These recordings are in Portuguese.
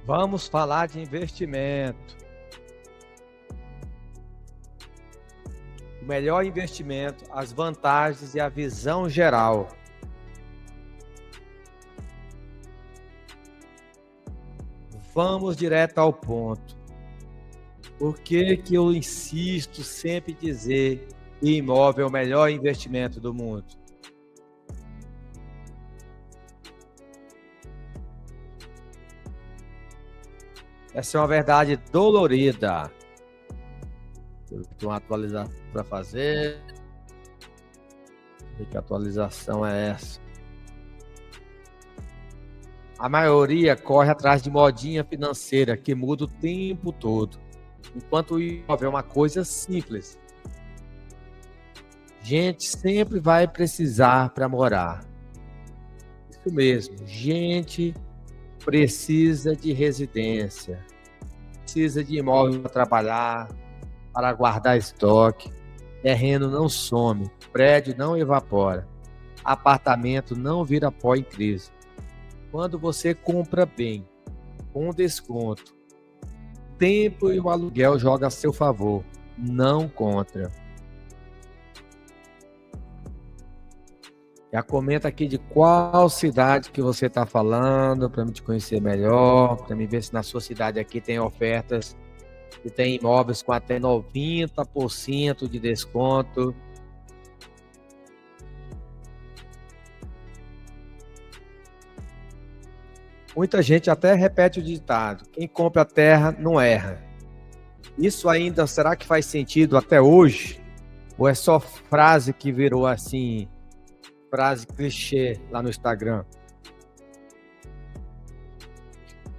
Vamos falar de investimento. O melhor investimento, as vantagens e a visão geral. Vamos direto ao ponto. Por que que eu insisto sempre em dizer que imóvel é o melhor investimento do mundo? Essa é uma verdade dolorida. Eu tenho uma atualização para fazer. Que atualização é essa? A maioria corre atrás de modinha financeira que muda o tempo todo, enquanto o imóvel é uma coisa simples. Gente sempre vai precisar para morar. Isso mesmo, gente precisa de residência, precisa de imóvel para trabalhar, para guardar estoque. Terreno não some, prédio não evapora, apartamento não vira pó em crise. Quando você compra bem, com desconto, tempo e o aluguel joga a seu favor, não contra. Já comenta aqui de qual cidade que você está falando, para me te conhecer melhor, para me ver se na sua cidade aqui tem ofertas e tem imóveis com até 90% de desconto. Muita gente até repete o ditado: quem compra a terra não erra. Isso ainda, será que faz sentido até hoje? Ou é só frase que virou assim, frase clichê lá no Instagram?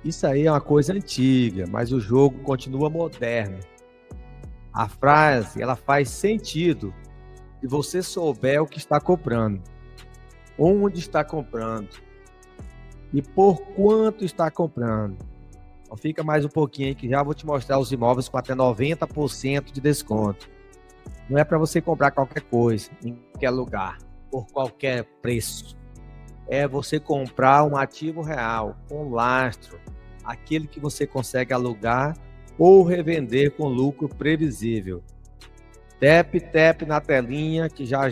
Isso aí é uma coisa antiga, mas o jogo continua moderno. A frase, ela faz sentido se você souber o que está comprando, onde está comprando e por quanto está comprando. Então fica mais um pouquinho aí que já vou te mostrar os imóveis com até 90% de desconto. Não é para você comprar qualquer coisa, em qualquer lugar, por qualquer preço. É você comprar um ativo real, com lastro, aquele que você consegue alugar ou revender com lucro previsível. Tap na telinha que já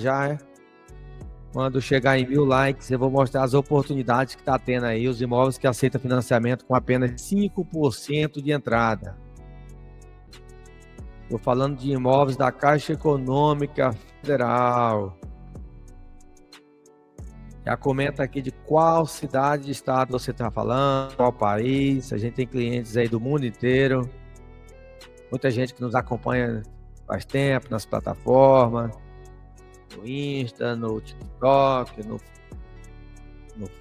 quando chegar em 1000 likes, eu vou mostrar as oportunidades que está tendo aí, os imóveis que aceitam financiamento com apenas 5% de entrada. Estou falando de imóveis da Caixa Econômica Federal. Já comenta aqui de qual cidade e estado você está falando, qual país. A gente tem clientes aí do mundo inteiro. Muita gente que nos acompanha faz tempo nas plataformas, no Insta, no TikTok, no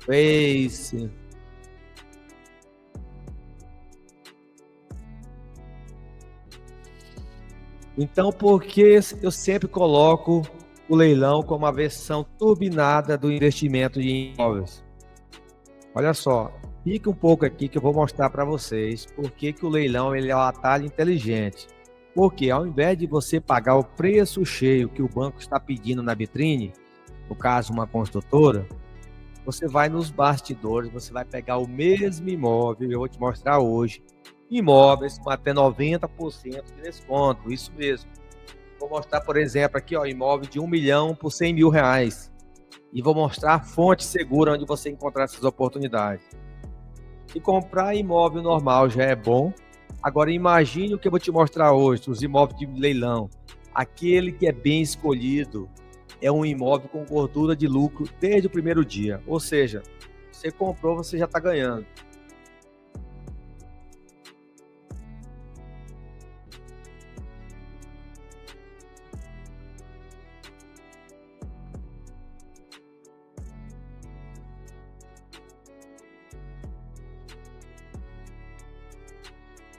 Face. Então, por que eu sempre coloco o leilão como a versão turbinada do investimento de imóveis? Olha só, fica um pouco aqui que eu vou mostrar para vocês por que o leilão ele é um atalho inteligente. Porque ao invés de você pagar o preço cheio que o banco está pedindo na vitrine, no caso uma construtora, você vai nos bastidores, você vai pegar o mesmo imóvel, eu vou te mostrar hoje, imóveis com até 90% de desconto, isso mesmo. Vou mostrar, por exemplo, aqui, ó, imóvel de 1 milhão por 100 mil reais. E vou mostrar a fonte segura onde você encontrar essas oportunidades. Se comprar imóvel normal já é bom. Agora imagine o que eu vou te mostrar hoje, os imóveis de leilão. Aquele que é bem escolhido é um imóvel com gordura de lucro desde o primeiro dia. Ou seja, você comprou, você já está ganhando.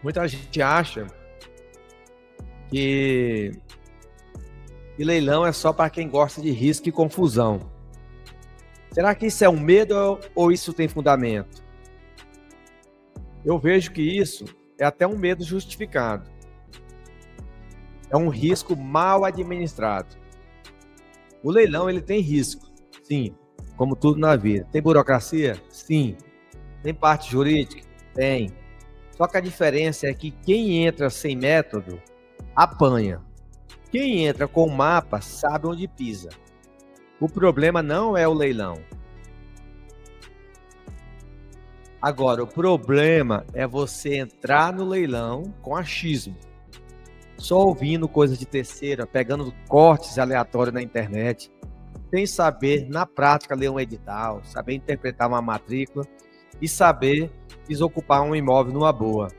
Muita gente acha que leilão é só para quem gosta de risco e confusão. Será que isso é um medo ou isso tem fundamento? Eu vejo que isso é até um medo justificado. É um risco mal administrado. O leilão ele tem risco, sim, como tudo na vida. Tem burocracia? Sim. Tem parte jurídica? Tem. Só que a diferença é que quem entra sem método apanha. Quem entra com mapa sabe onde pisa. O problema não é o leilão. Agora, o problema é você entrar no leilão com achismo. Só ouvindo coisas de terceira, pegando cortes aleatórios na internet, sem saber, na prática, ler um edital, saber interpretar uma matrícula e saber desocupar um imóvel numa boa.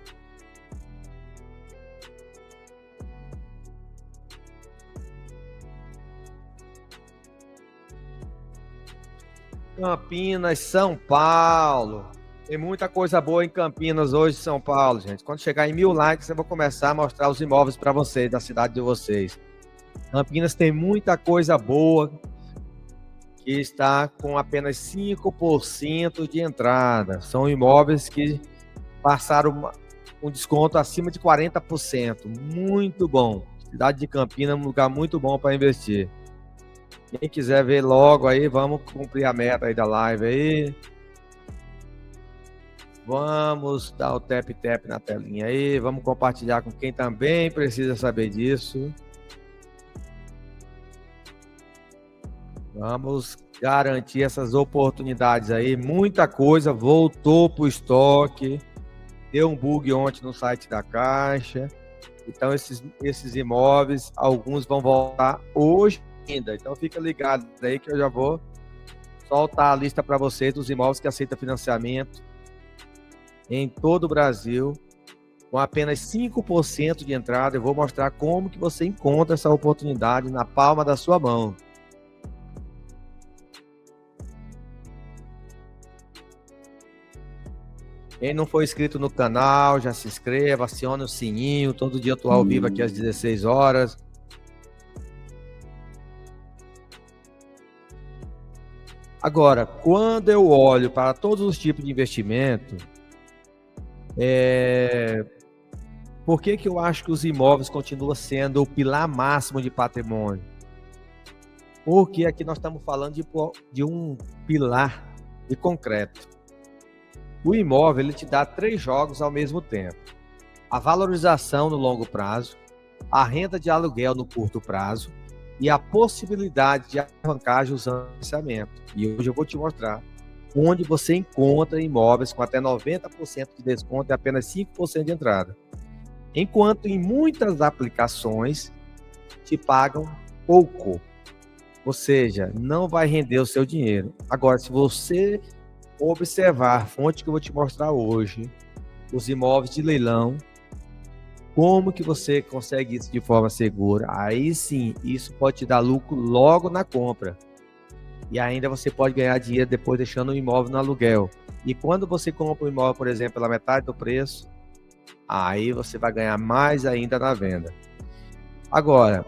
Campinas, São Paulo. Tem muita coisa boa em Campinas hoje, São Paulo, gente. Quando chegar em 1000 likes, eu vou começar a mostrar os imóveis para vocês, da cidade de vocês. Campinas tem muita coisa boa que está com apenas 5% de entrada. São imóveis que passaram um desconto acima de 40%. Muito bom. Cidade de Campinas é um lugar muito bom para investir. Quem quiser ver logo aí, vamos cumprir a meta aí da live aí. Vamos dar o tap-tap na telinha aí. Vamos compartilhar com quem também precisa saber disso. Vamos garantir essas oportunidades aí. Muita coisa voltou para o estoque. Deu um bug ontem no site da Caixa. Então, esses imóveis, alguns vão voltar hoje ainda. Então, fica ligado aí que eu já vou soltar a lista para vocês dos imóveis que aceitam financiamento em todo o Brasil, com apenas 5% de entrada. Eu vou mostrar como que você encontra essa oportunidade na palma da sua mão. Quem não for inscrito no canal, já se inscreva, acione o sininho. Todo dia eu estou ao vivo aqui às 16 horas. Agora, quando eu olho para todos os tipos de investimento, por que eu acho que os imóveis continuam sendo o pilar máximo de patrimônio? Porque aqui nós estamos falando de um pilar de concreto. O imóvel, ele te dá 3 jogos ao mesmo tempo. A valorização no longo prazo, a renda de aluguel no curto prazo e a possibilidade de alavancagem usando financiamento. E hoje eu vou te mostrar onde você encontra imóveis com até 90% de desconto e apenas 5% de entrada. Enquanto em muitas aplicações te pagam pouco. Ou seja, não vai render o seu dinheiro. Agora, se você observar a fonte que eu vou te mostrar hoje, os imóveis de leilão, como que você consegue isso de forma segura, aí sim, isso pode te dar lucro logo na compra. E ainda você pode ganhar dinheiro depois deixando o imóvel no aluguel. E quando você compra um imóvel, por exemplo, pela metade do preço, aí você vai ganhar mais ainda na venda. Agora,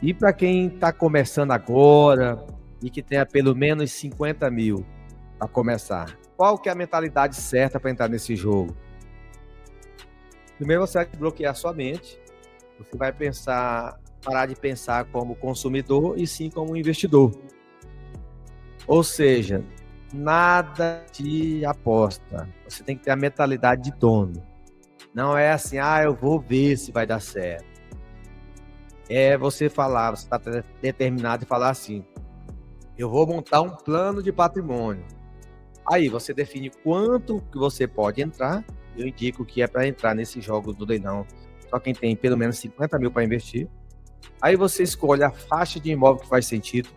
e para quem está começando agora e que tenha pelo menos 50 mil para começar, qual que é a mentalidade certa para entrar nesse jogo? Primeiro você vai bloquear sua mente, você vai parar de pensar como consumidor e sim como investidor. Ou seja, nada de aposta, você tem que ter a mentalidade de dono. Não é assim, eu vou ver se vai dar certo. É você falar, você está determinado e falar assim, eu vou montar um plano de patrimônio. Aí você define quanto que você pode entrar. Eu indico que é para entrar nesse jogo do leilão só quem tem pelo menos 50 mil para investir. Aí você escolhe a faixa de imóvel que faz sentido.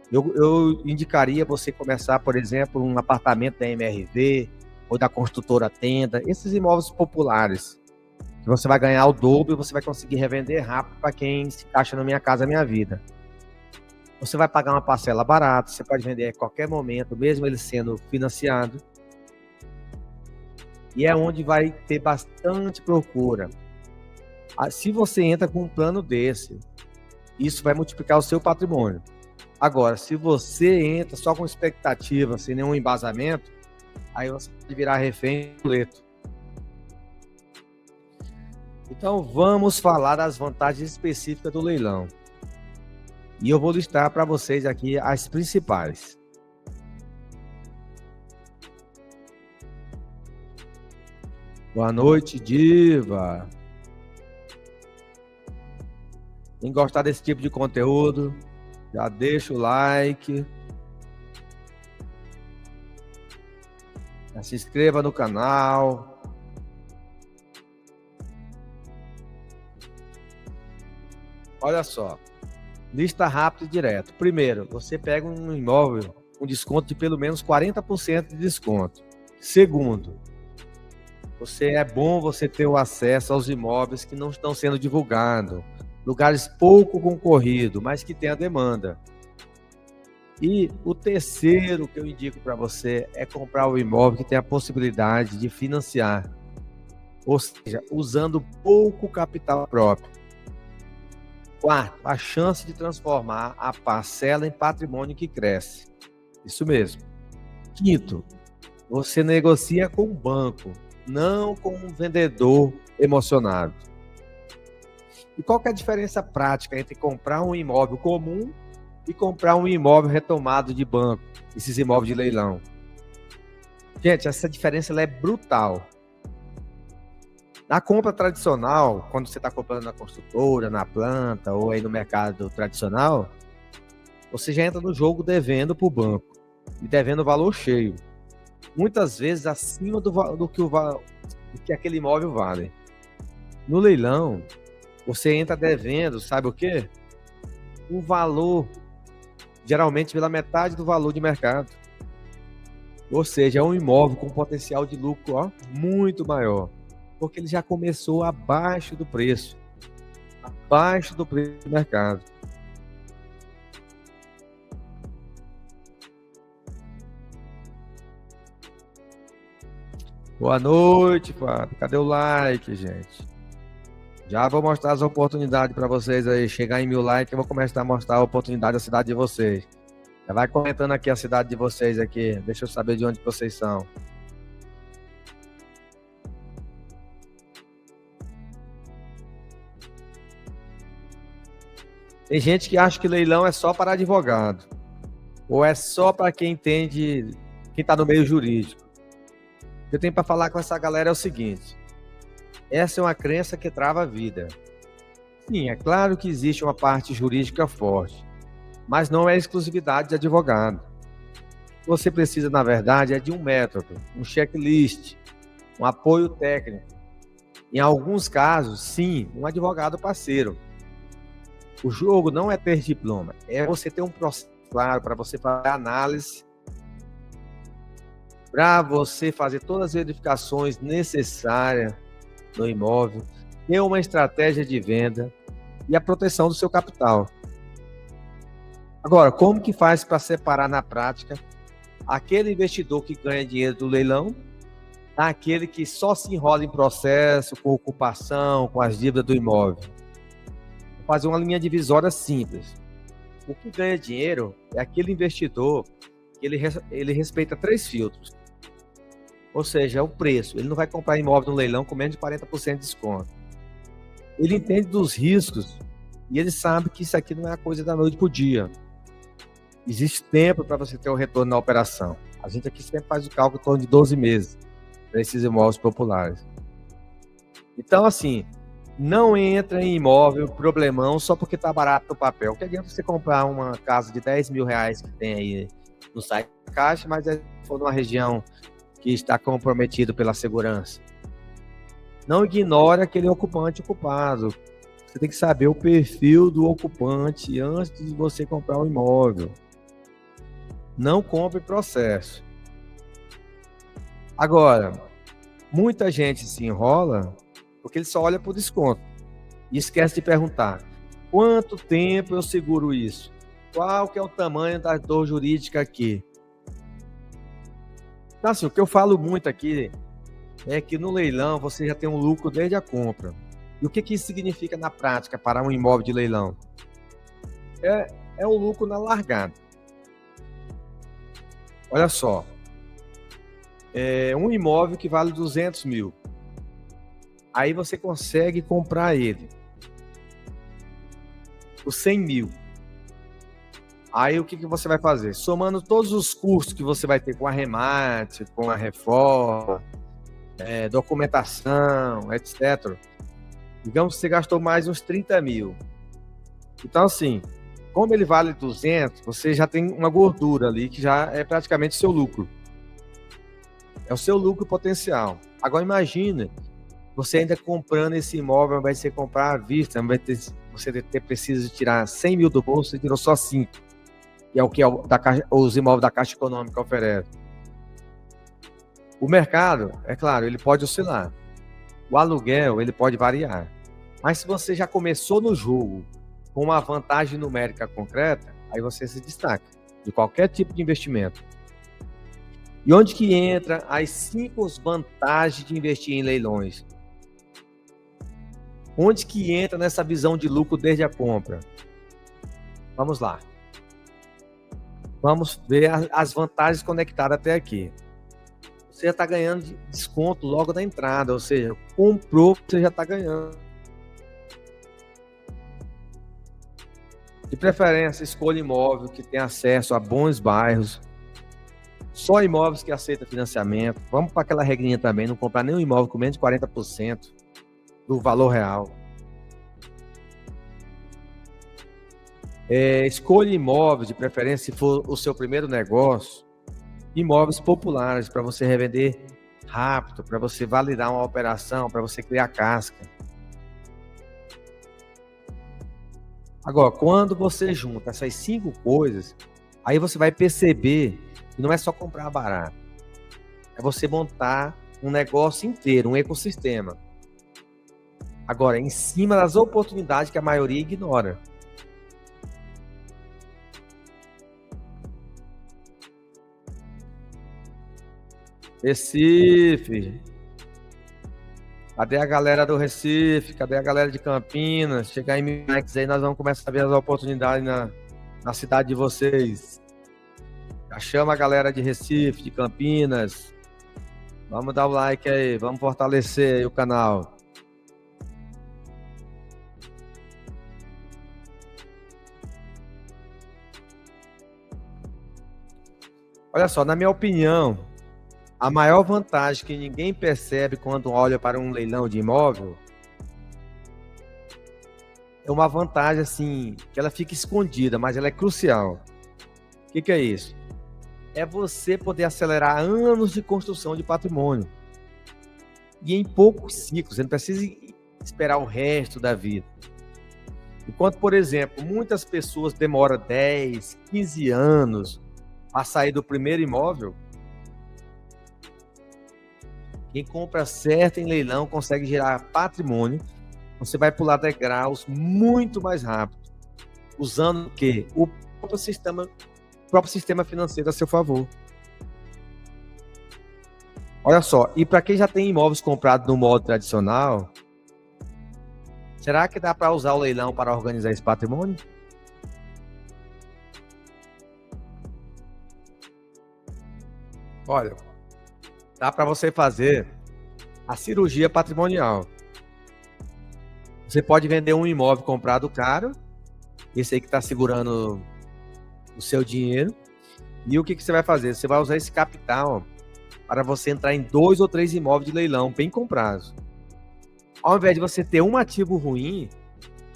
Eu indicaria você começar, por exemplo, um apartamento da MRV ou da construtora Tenda, esses imóveis populares, que você vai ganhar o dobro e você vai conseguir revender rápido para quem se encaixa no Minha Casa Minha Vida. Você vai pagar uma parcela barata, você pode vender a qualquer momento, mesmo ele sendo financiado. E é onde vai ter bastante procura. Se você entra com um plano desse, isso vai multiplicar o seu patrimônio. Agora, se você entra só com expectativa, sem nenhum embasamento, aí você pode virar refém do boleto. Então, vamos falar das vantagens específicas do leilão. E eu vou listar para vocês aqui as principais. Boa noite, Diva. Quem gostar desse tipo de conteúdo, já deixa o like. Já se inscreva no canal. Olha só. Lista rápida e direto. Primeiro, você pega um imóvel com desconto de pelo menos 40% de desconto. Segundo, é bom você ter o acesso aos imóveis que não estão sendo divulgados, lugares pouco concorridos, mas que tem a demanda. E o terceiro que eu indico para você é comprar o imóvel que tem a possibilidade de financiar, ou seja, usando pouco capital próprio. Quarto, a chance de transformar a parcela em patrimônio que cresce. Isso mesmo. Quinto, você negocia com o banco, não com um vendedor emocionado. E qual que é a diferença prática entre comprar um imóvel comum e comprar um imóvel retomado de banco, esses imóveis de leilão? Gente, essa diferença ela é brutal. Na compra tradicional, quando você está comprando na construtora, na planta ou aí no mercado tradicional, você já entra no jogo devendo para o banco e devendo o valor cheio. Muitas vezes acima do que aquele imóvel vale. No leilão, você entra devendo, sabe o quê? Um valor, geralmente pela metade do valor de mercado. Ou seja, é um imóvel com potencial de lucro muito maior, porque ele já começou abaixo do preço do mercado. Boa noite, Fábio. Cadê o like, gente? Já vou mostrar as oportunidades para vocês aí. Chegar em 1000 likes, eu vou começar a mostrar a oportunidade da cidade de vocês. Já vai comentando aqui a cidade de vocês aqui. Deixa eu saber de onde vocês são. Tem gente que acha que leilão é só para advogado. Ou é só para quem entende, quem está no meio jurídico. O que eu tenho para falar com essa galera é o seguinte. Essa é uma crença que trava a vida. Sim, é claro que existe uma parte jurídica forte, mas não é exclusividade de advogado. Você precisa, na verdade, é de um método, um checklist, um apoio técnico. Em alguns casos, sim, um advogado parceiro. O jogo não é ter diploma, é você ter um processo claro para você fazer análise, para você fazer todas as verificações necessárias no imóvel, ter uma estratégia de venda e a proteção do seu capital. Agora, como que faz para separar na prática aquele investidor que ganha dinheiro do leilão daquele que só se enrola em processo, com ocupação, com as dívidas do imóvel? Vou fazer uma linha divisória simples. O que ganha dinheiro é aquele investidor que ele respeita 3 filtros. Ou seja, é o preço. Ele não vai comprar imóvel no leilão com menos de 40% de desconto. Ele entende dos riscos e ele sabe que isso aqui não é a coisa da noite para o dia. Existe tempo para você ter o retorno na operação. A gente aqui sempre faz o cálculo em torno de 12 meses para esses imóveis populares. Então, assim, não entra em imóvel problemão só porque está barato no papel. Que adianta você comprar uma casa de 10 mil reais que tem aí no site da Caixa, mas se for numa região que está comprometido pela segurança. Não ignore aquele ocupante ocupado. Você tem que saber o perfil do ocupante antes de você comprar um imóvel. Não compre processo. Agora, muita gente se enrola porque ele só olha para o desconto e esquece de perguntar: quanto tempo eu seguro isso? Qual que é o tamanho da dor jurídica aqui? Então, assim, o que eu falo muito aqui é que no leilão você já tem um lucro desde a compra. E o que isso significa na prática para um imóvel de leilão? É o lucro na largada. Olha só, um imóvel que vale 200 mil. Aí você consegue comprar ele por 100 mil. Aí o que você vai fazer? Somando todos os custos que você vai ter com arremate, com a reforma, documentação, etc. Digamos que você gastou mais uns 30 mil. Então, assim, como ele vale 200, você já tem uma gordura ali que já é praticamente seu lucro. É o seu lucro potencial. Agora, imagina, você ainda comprando esse imóvel, ao invés de você comprar à vista, você precisa tirar 100 mil do bolso, você tirou só 5, que é o que os imóveis da Caixa Econômica oferecem. O mercado, é claro, ele pode oscilar. O aluguel, ele pode variar. Mas se você já começou no jogo com uma vantagem numérica concreta, aí você se destaca de qualquer tipo de investimento. E onde que entra as 5 vantagens de investir em leilões? Onde que entra nessa visão de lucro desde a compra? Vamos lá. Vamos ver as vantagens conectadas até aqui. Você já está ganhando desconto logo na entrada, ou seja, comprou, você já está ganhando. De preferência, escolha imóvel que tem acesso a bons bairros, só imóveis que aceitam financiamento. Vamos para aquela regrinha também, não comprar nenhum imóvel com menos de 40% do valor real. Escolha imóveis, de preferência, se for o seu primeiro negócio, imóveis populares para você revender rápido, para você validar uma operação, para você criar casca. Agora, quando você junta essas 5 coisas, aí você vai perceber que não é só comprar barato, é você montar um negócio inteiro, um ecossistema. Agora, em cima das oportunidades que a maioria ignora. Recife. Cadê a galera do Recife? Cadê a galera de Campinas? Chegar em 1000 likes aí, nós vamos começar a ver as oportunidades na cidade de vocês. Já chama a galera de Recife, de Campinas. Vamos dar o like aí, vamos fortalecer aí o canal. Olha só, na minha opinião, a maior vantagem que ninguém percebe quando olha para um leilão de imóvel é uma vantagem assim, que ela fica escondida, mas ela é crucial. O que é isso? É você poder acelerar anos de construção de patrimônio. E em poucos ciclos, você não precisa esperar o resto da vida. Enquanto, por exemplo, muitas pessoas demoram 10, 15 anos para sair do primeiro imóvel, quem compra certo em leilão consegue gerar patrimônio. Você vai pular degraus muito mais rápido, usando o quê? O próprio sistema financeiro a seu favor. Olha só, e para quem já tem imóveis comprados no modo tradicional, será que dá para usar o leilão para organizar esse patrimônio? Olha, dá para você fazer a cirurgia patrimonial. Você pode vender um imóvel comprado caro, esse aí que está segurando o seu dinheiro, e o que você vai fazer? Você vai usar esse capital para você entrar em 2 ou 3 imóveis de leilão bem comprados. Ao invés de você ter um ativo ruim,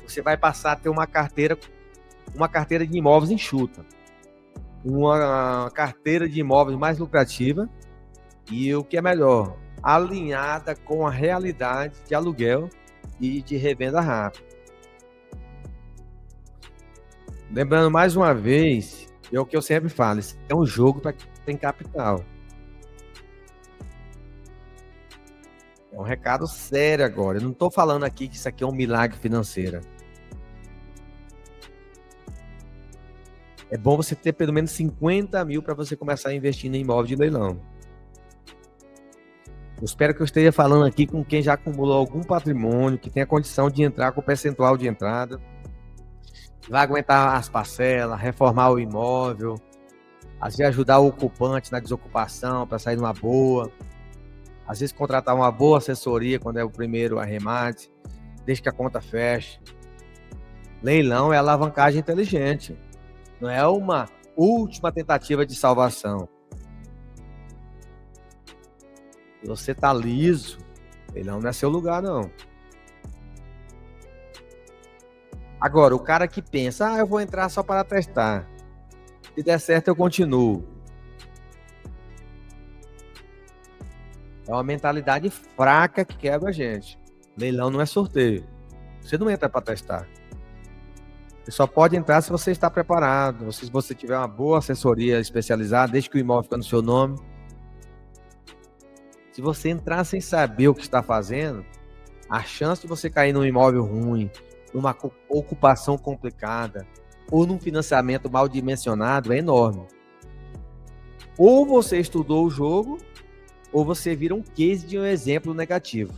você vai passar a ter uma carteira de imóveis enxuta, uma carteira de imóveis mais lucrativa e, o que é melhor, alinhada com a realidade de aluguel e de revenda rápida. Lembrando mais uma vez, é o que eu sempre falo, isso é um jogo para quem tem capital. É um recado sério agora. Eu não estou falando aqui que isso aqui é um milagre financeiro. É bom você ter pelo menos 50 mil para você começar a investir em imóvel de leilão. Eu espero que eu esteja falando aqui com quem já acumulou algum patrimônio, que tenha condição de entrar com percentual de entrada, vai aguentar as parcelas, reformar o imóvel, às vezes ajudar o ocupante na desocupação para sair numa boa, às vezes contratar uma boa assessoria quando é o primeiro arremate, desde que a conta feche. Leilão é alavancagem inteligente, não é uma última tentativa de salvação. Se você tá liso, leilão não é seu lugar, não. Agora, o cara que pensa, eu vou entrar só para testar. Se der certo, eu continuo. É uma mentalidade fraca que quebra a gente. Leilão não é sorteio. Você não entra para testar. Você só pode entrar se você está preparado, se você tiver uma boa assessoria especializada, desde que o imóvel fique no seu nome. Se você entrar sem saber o que está fazendo, a chance de você cair num imóvel ruim, numa ocupação complicada, ou num financiamento mal dimensionado é enorme. Ou você estudou o jogo, ou você vira um case de um exemplo negativo.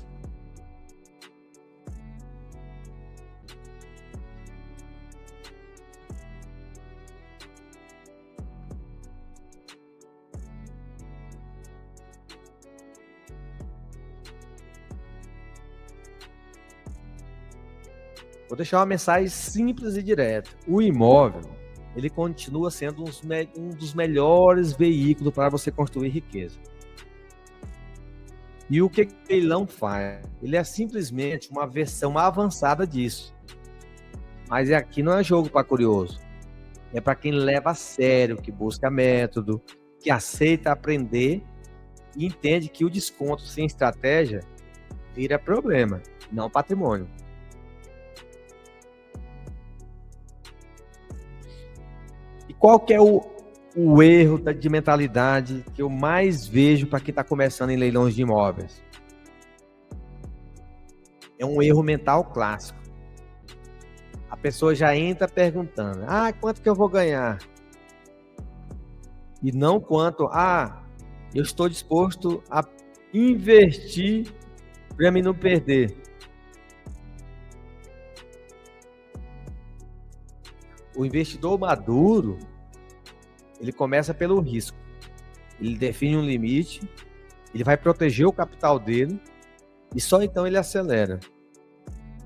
Vou deixar uma mensagem simples e direta. O imóvel, ele continua sendo um dos melhores veículos para você construir riqueza. E o que o leilão faz? Ele é simplesmente uma versão avançada disso. Mas aqui não é jogo para curioso. É para quem leva a sério, que busca método, que aceita aprender e entende que o desconto sem estratégia vira problema, não patrimônio. E qual que é o erro de mentalidade que eu mais vejo para quem está começando em leilões de imóveis? É um erro mental clássico. A pessoa já entra perguntando, quanto que eu vou ganhar? E não quanto, eu estou disposto a investir para mim não perder. O investidor maduro, ele começa pelo risco. Ele define um limite, ele vai proteger o capital dele e só então ele acelera.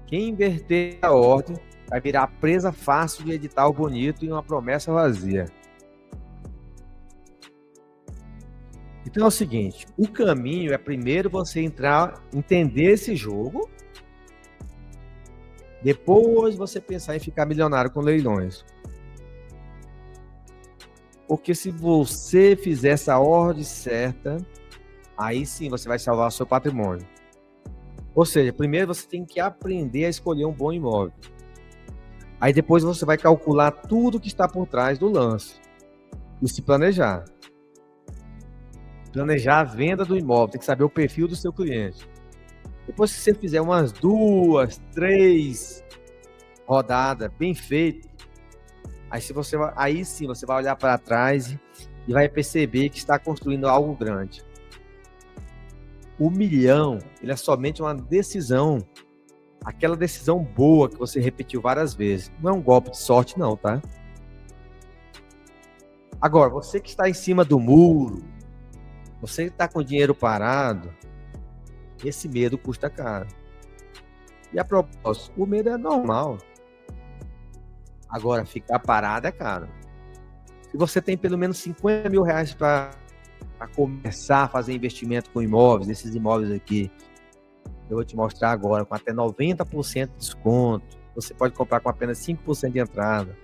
Quem inverter a ordem vai virar presa fácil de edital bonito e uma promessa vazia. Então é o seguinte, o caminho é primeiro você entender esse jogo, depois você pensar em ficar milionário com leilões. Porque se você fizer essa ordem certa, aí sim você vai salvar o seu patrimônio. Ou seja, primeiro você tem que aprender a escolher um bom imóvel. Aí depois você vai calcular tudo que está por trás do lance e se planejar. Planejar a venda do imóvel, tem que saber o perfil do seu cliente. Depois que você fizer umas 2, 3 rodadas bem feitas, aí sim você vai olhar para trás e vai perceber que está construindo algo grande. O milhão, ele é somente uma decisão, aquela decisão boa que você repetiu várias vezes. Não é um golpe de sorte não, tá? Agora, você que está em cima do muro, você que está com o dinheiro parado, esse medo custa caro. E a propósito, o medo é normal. Agora, ficar parado é caro. Se você tem pelo menos 50 mil reais para começar a fazer investimento com imóveis, esses imóveis aqui, eu vou te mostrar agora, com até 90% de desconto, você pode comprar com apenas 5% de entrada.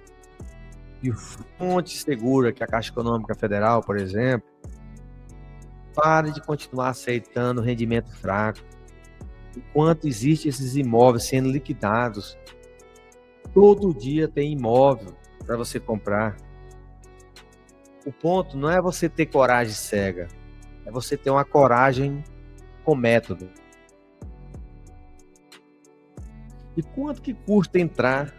E fonte segura, que é a Caixa Econômica Federal, por exemplo, pare de continuar aceitando rendimento fraco. Enquanto existem esses imóveis sendo liquidados, todo dia tem imóvel para você comprar. O ponto não é você ter coragem cega, é você ter uma coragem com método. E quanto que custa entrar?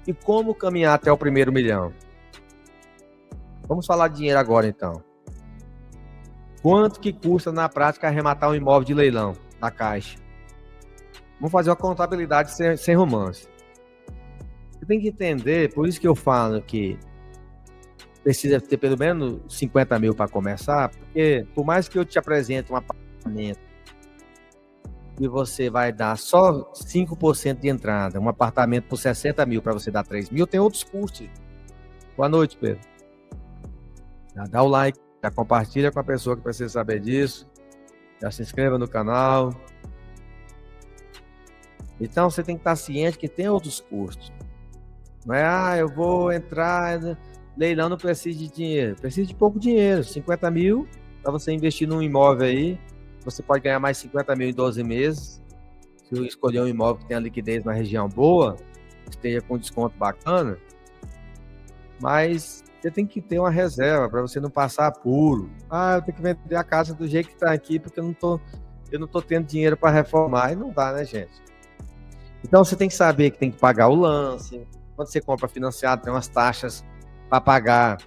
E como caminhar até o primeiro milhão? Vamos falar de dinheiro agora então. Quanto que custa na prática arrematar um imóvel de leilão da Caixa? Vamos fazer uma contabilidade sem romance. Você tem que entender, por isso que eu falo que precisa ter pelo menos 50 mil para começar, porque por mais que eu te apresente um apartamento e você vai dar só 5% de entrada, um apartamento por 60 mil para você dar 3 mil, tem outros custos. Boa noite, Pedro. Já dá o like, já compartilha com a pessoa que precisa saber disso. Já se inscreva no canal. Então você tem que estar ciente que tem outros custos. Não é, eu vou entrar, leilão, não precisa de dinheiro. Precisa de pouco dinheiro, 50 mil, para você investir num imóvel aí. Você pode ganhar mais 50 mil em 12 meses. Se eu escolher um imóvel que tenha liquidez na região boa, esteja com desconto bacana. Mas você tem que ter uma reserva para você não passar apuro. Eu tenho que vender a casa do jeito que está aqui porque eu não tô tendo dinheiro para reformar. E não dá, né, gente? Então você tem que saber que tem que pagar o lance. Quando você compra financiado, tem umas taxas para pagar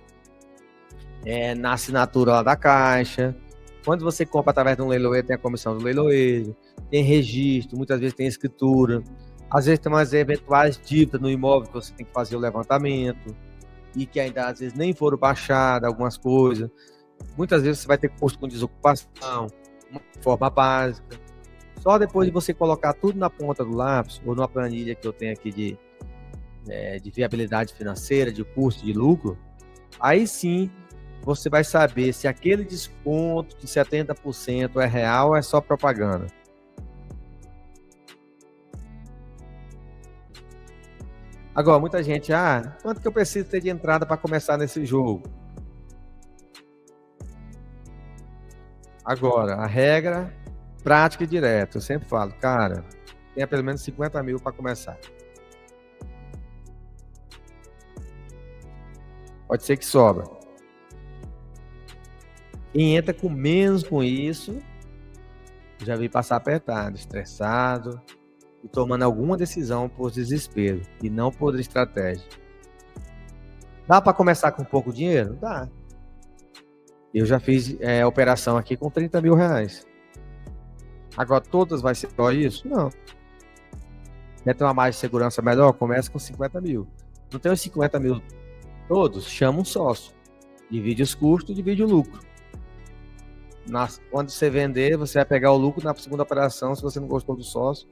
na assinatura lá da Caixa. Quando você compra através de um leiloeiro, tem a comissão do leiloeiro, tem registro, muitas vezes tem escritura. Às vezes tem umas eventuais dívidas no imóvel que você tem que fazer o levantamento e que ainda às vezes nem foram baixadas algumas coisas. Muitas vezes você vai ter custo com desocupação, uma forma básica. Só depois de você colocar tudo na ponta do lápis ou numa planilha que eu tenho aqui de viabilidade financeira, de custo, de lucro, aí sim você vai saber se aquele desconto de 70% é real ou é só propaganda. Agora, muita gente, quanto que eu preciso ter de entrada para começar nesse jogo? Agora, a regra prática e direta, eu sempre falo, cara, tenha pelo menos 50 mil para começar. Pode ser que sobra. Quem entra com menos com isso, já vi passar apertado, estressado e tomando alguma decisão por desespero e não por estratégia. Dá para começar com pouco dinheiro? Dá. Eu já fiz operação aqui com 30 mil reais. Agora, todas vai ser só isso? Não. Quer ter uma margem de segurança melhor? Começa com 50 mil. Não tem os 50 mil todos? Chama um sócio. Divide os custos, divide o lucro. Quando você vender, você vai pegar o lucro na segunda operação. Se você não gostou do sócio,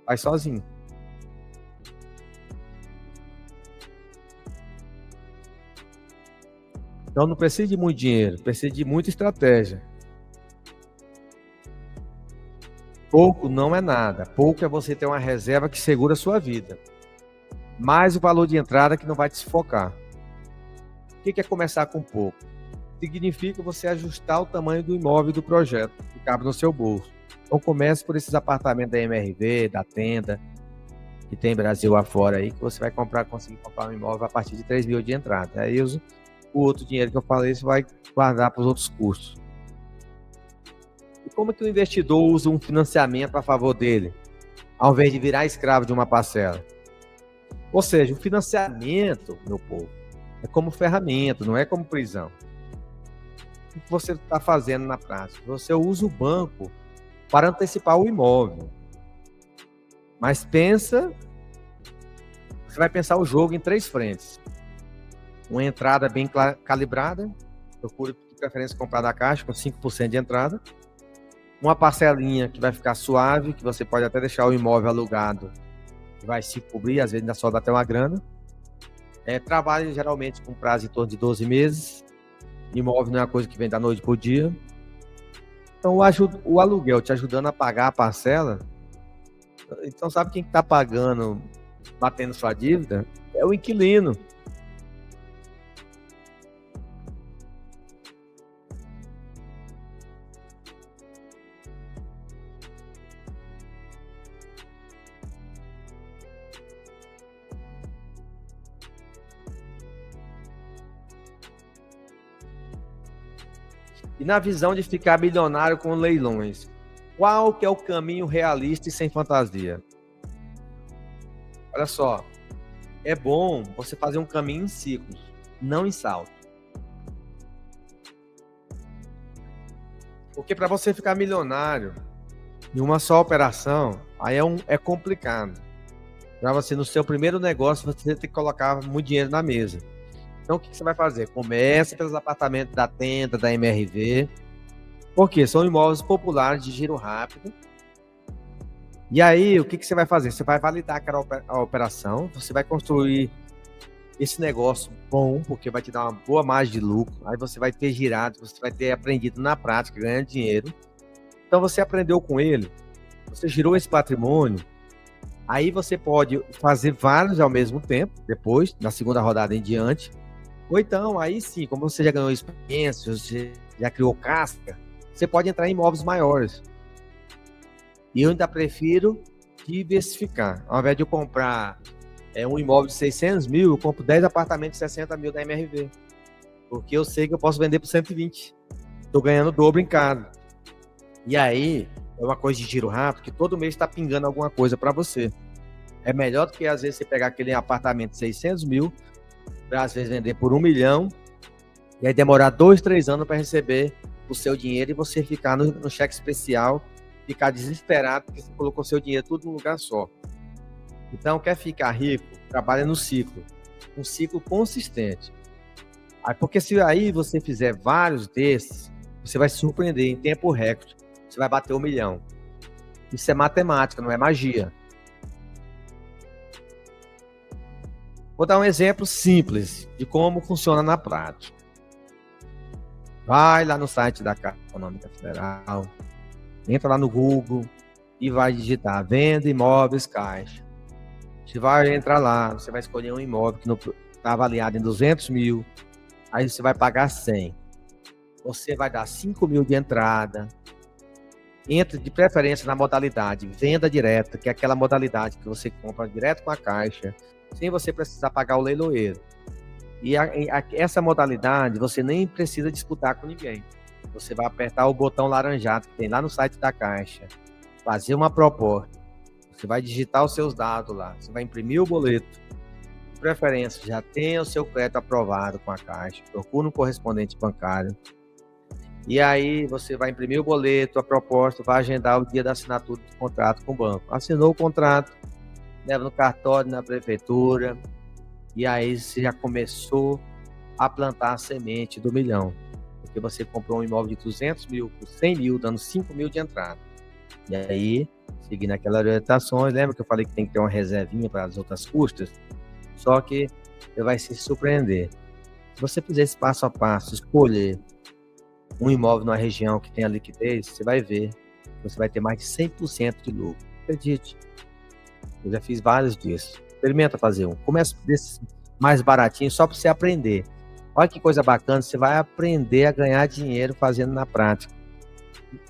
vai sozinho. Então não precisa de muito dinheiro, precisa de muita estratégia. Pouco não é nada. Pouco é você ter uma reserva que segura a sua vida. Mais o valor de entrada que não vai te sufocar. O que é começar com pouco? Significa você ajustar o tamanho do imóvel do projeto, que cabe no seu bolso. Então comece por esses apartamentos da MRV, da Tenda, que tem Brasil afora aí, que você vai conseguir comprar um imóvel a partir de 3 mil de entrada. Aí o outro dinheiro que eu falei, você vai guardar para os outros custos. E como que o investidor usa um financiamento a favor dele, ao invés de virar escravo de uma parcela? Ou seja, o financiamento, meu povo, é como ferramenta, não é como prisão. O que você está fazendo na prática? Você usa o banco para antecipar o imóvel. Mas você vai pensar o jogo em 3 frentes. Uma entrada bem calibrada, procure de preferência comprar da Caixa com 5% de entrada. Uma parcelinha que vai ficar suave, que você pode até deixar o imóvel alugado, vai se cobrir, às vezes ainda sobra até uma grana. Trabalho geralmente com prazo em torno de 12 meses. Imóvel não é uma coisa que vem da noite para o dia. Então o aluguel te ajudando a pagar a parcela. Então sabe quem está pagando, batendo sua dívida? É o inquilino. E na visão de ficar milionário com leilões, qual que é o caminho realista e sem fantasia? Olha só, é bom você fazer um caminho em ciclos, não em salto. Porque para você ficar milionário em uma só operação, aí é complicado. Para você, no seu primeiro negócio, você tem que colocar muito dinheiro na mesa. Então, o que você vai fazer? Começa pelos apartamentos da Tenda, da MRV, porque são imóveis populares de giro rápido. E aí, o que você vai fazer? Você vai validar a operação, você vai construir esse negócio bom, porque vai te dar uma boa margem de lucro. Aí você vai ter girado, você vai ter aprendido na prática, ganhando dinheiro. Então você aprendeu com ele, você girou esse patrimônio, aí você pode fazer vários ao mesmo tempo, depois, na segunda rodada em diante, ou então, aí sim, como você já ganhou experiência, você já criou casca, você pode entrar em imóveis maiores. E eu ainda prefiro diversificar. Ao invés de eu comprar um imóvel de 600 mil, eu compro 10 apartamentos de 60 mil da MRV. Porque eu sei que eu posso vender por 120. Estou ganhando o dobro em cada. E aí, é uma coisa de giro rápido, que todo mês está pingando alguma coisa para você. É melhor do que, às vezes, você pegar aquele apartamento de 600 mil, para, às vezes, vender por 1 milhão, e aí demorar 2, 3 anos para receber o seu dinheiro e você ficar no cheque especial, ficar desesperado porque você colocou seu dinheiro tudo num lugar só. Então, quer ficar rico? Trabalha no ciclo. Um ciclo consistente. Porque se aí você fizer vários desses, você vai se surpreender em tempo recorde. Você vai bater 1 milhão. Isso é matemática, não é magia. Vou dar um exemplo simples de como funciona na prática. Vai lá no site da Caixa Econômica Federal, entra lá no Google e vai digitar Venda Imóveis Caixa. Você vai entrar lá, você vai escolher um imóvel que está avaliado em 200 mil, aí você vai pagar 100. Você vai dar 5 mil de entrada. Entra de preferência na modalidade venda direta, que é aquela modalidade que você compra direto com a Caixa, sem você precisar pagar o leiloeiro. E essa modalidade você nem precisa disputar com ninguém. Você vai apertar o botão laranjado que tem lá no site da Caixa, fazer uma proposta. Você vai digitar os seus dados lá, você vai imprimir o boleto. De preferência, já tenha o seu crédito aprovado com a Caixa, procura um correspondente bancário. E aí você vai imprimir o boleto, a proposta, vai agendar o dia da assinatura do contrato com o banco. Assinou o contrato, leva no cartório, na prefeitura, e aí você já começou a plantar a semente do milhão. Porque você comprou um imóvel de 200 mil por 100 mil, dando 5 mil de entrada. E aí, seguindo aquelas orientações, lembra que eu falei que tem que ter uma reservinha para as outras custas? Só que você vai se surpreender. Se você fizer esse passo a passo, escolher um imóvel numa região que tenha liquidez, você vai ver que você vai ter mais de 100% de lucro. Acredite, eu já fiz vários disso. Experimenta fazer um. Começa desse mais baratinho só para você aprender. Olha que coisa bacana, você vai aprender a ganhar dinheiro fazendo na prática.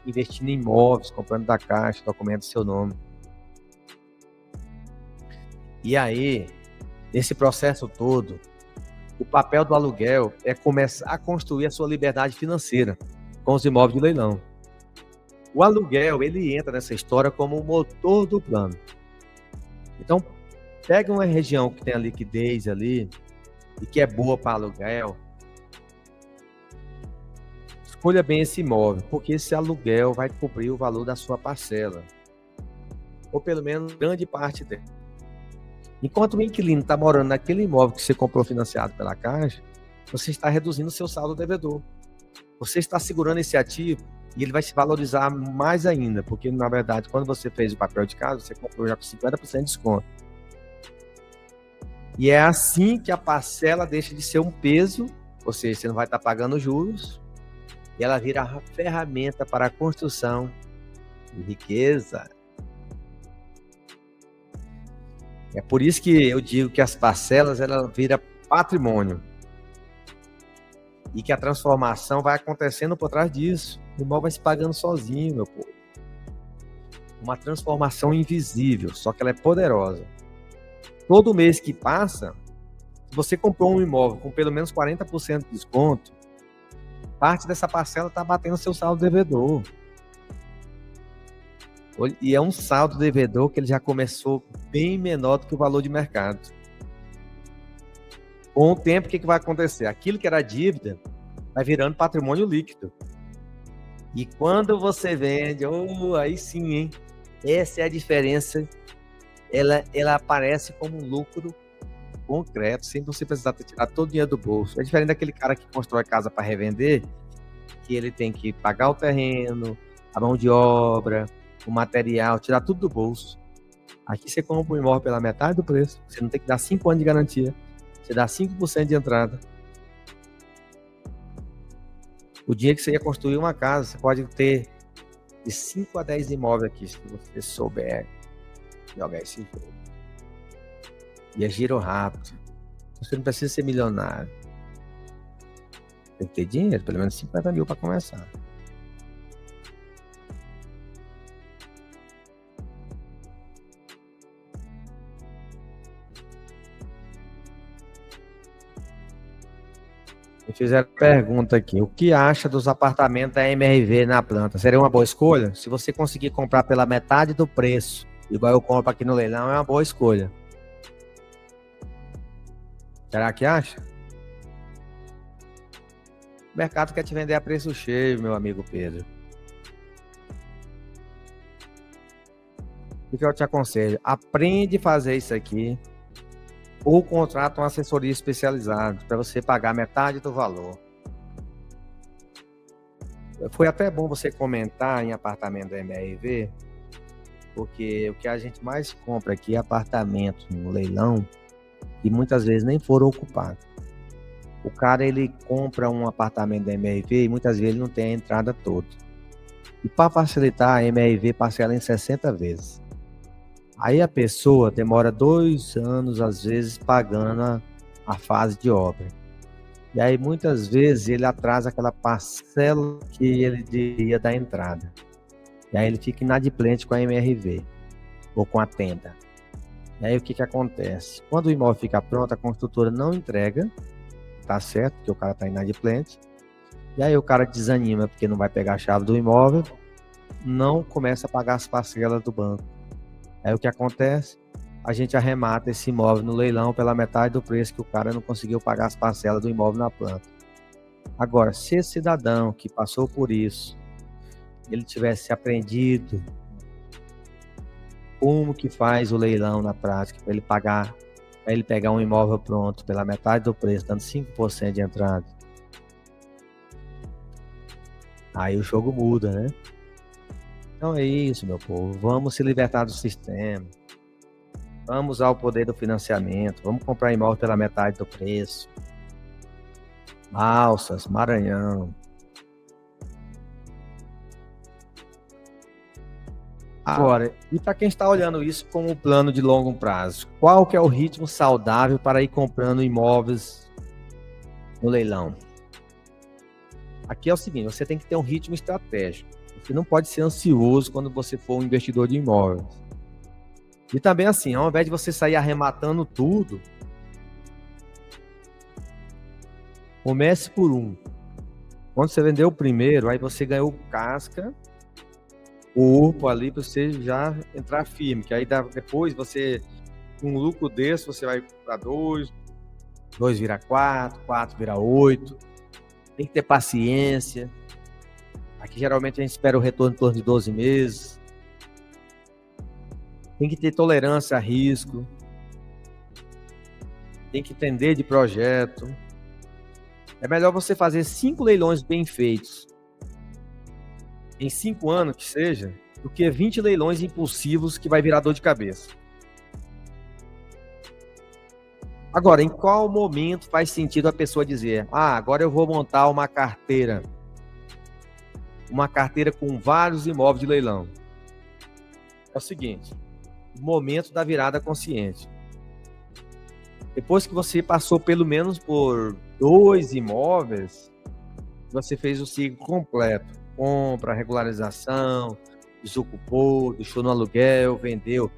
Investindo em imóveis, comprando da Caixa, documento seu nome. E aí, nesse processo todo, o papel do aluguel é começar a construir a sua liberdade financeira com os imóveis de leilão. O aluguel, ele entra nessa história como o motor do plano. Então, pega uma região que tem a liquidez ali e que é boa para aluguel, escolha bem esse imóvel, porque esse aluguel vai cobrir o valor da sua parcela, ou pelo menos grande parte dele. Enquanto o inquilino está morando naquele imóvel que você comprou financiado pela Caixa, você está reduzindo o seu saldo devedor. Você está segurando esse ativo e ele vai se valorizar mais ainda, porque, na verdade, quando você fez o papel de casa, você comprou já com 50% de desconto. E é assim que a parcela deixa de ser um peso, ou seja, você não vai estar pagando juros, e ela vira a ferramenta para a construção de riqueza. É por isso que eu digo que as parcelas, ela vira patrimônio. E que a transformação vai acontecendo por trás disso. O imóvel vai se pagando sozinho, meu povo. Uma transformação invisível, só que ela é poderosa. Todo mês que passa, se você comprou um imóvel com pelo menos 40% de desconto, parte dessa parcela está batendo seu saldo devedor. E é um saldo devedor que ele já começou bem menor do que o valor de mercado. Com o tempo, o que vai acontecer? Aquilo que era dívida vai virando patrimônio líquido. E quando você vende, aí sim, hein? Essa é a diferença. Ela aparece como um lucro concreto, sem você precisar tirar todo o dinheiro do bolso. É diferente daquele cara que constrói casa para revender, que ele tem que pagar o terreno, a mão de obra, o material, tirar tudo do bolso. Aqui você compra um imóvel pela metade do preço, você não tem que dar 5 anos de garantia, você dá 5% de entrada. O dinheiro que você ia construir uma casa, você pode ter de 5 a 10 imóveis aqui, se você souber jogar esse jogo. E é giro rápido. Você não precisa ser milionário. Tem que ter dinheiro, pelo menos 50 mil para começar. Me fizeram pergunta aqui. O que acha dos apartamentos da MRV na planta? Seria uma boa escolha? Se você conseguir comprar pela metade do preço, igual eu compro aqui no leilão, é uma boa escolha. Será que acha? O mercado quer te vender a preço cheio, meu amigo Pedro. O que eu te aconselho? Aprende a fazer isso aqui ou contrata uma assessoria especializada para você pagar metade do valor. Foi até bom você comentar em apartamento da MRV, porque o que a gente mais compra aqui é apartamento no leilão e muitas vezes nem foram ocupados. O cara, ele compra um apartamento da MRV e muitas vezes ele não tem a entrada toda. E para facilitar, a MRV parcela em 60 vezes. Aí a pessoa demora 2 anos, às vezes, pagando a fase de obra. E aí, muitas vezes, ele atrasa aquela parcela que ele devia da entrada. E aí ele fica inadimplente com a MRV ou com a tenda. E aí o que acontece? Quando o imóvel fica pronto, a construtora não entrega, tá certo? Porque o cara tá inadimplente. E aí o cara desanima porque não vai pegar a chave do imóvel, não começa a pagar as parcelas do banco. Aí o que acontece? A gente arremata esse imóvel no leilão pela metade do preço que o cara não conseguiu pagar as parcelas do imóvel na planta. Agora, se esse cidadão que passou por isso, ele tivesse aprendido como que faz o leilão na prática, para ele pagar, para ele pegar um imóvel pronto pela metade do preço, dando 5% de entrada, aí o jogo muda, né? Então é isso, meu povo. Vamos se libertar do sistema. Vamos usar o poder do financiamento. Vamos comprar imóvel pela metade do preço. Balsas, Maranhão. Agora, e para quem está olhando isso como um plano de longo prazo, qual que é o ritmo saudável para ir comprando imóveis no leilão? Aqui é o seguinte, você tem que ter um ritmo estratégico. Você não pode ser ansioso quando você for um investidor de imóveis. E também assim, ao invés de você sair arrematando tudo, comece por um. Quando você vendeu o primeiro, aí você ganhou casca, corpo ali para você já entrar firme. Que aí depois você, com um lucro desse, você vai para 2, 2 vira 4, 4 vira 8. Tem que ter paciência. Aqui geralmente a gente espera o retorno em torno de 12 meses. Tem que ter tolerância a risco. Tem que entender de projeto. É melhor você fazer 5 leilões bem feitos em 5 anos que seja, do que 20 leilões impulsivos que vai virar dor de cabeça. Agora, em qual momento faz sentido a pessoa dizer: agora eu vou montar uma carteira com vários imóveis de leilão? É o seguinte, o momento da virada consciente. Depois que você passou pelo menos por 2 imóveis, você fez o ciclo completo. Compra, regularização, desocupou, deixou no aluguel, vendeu.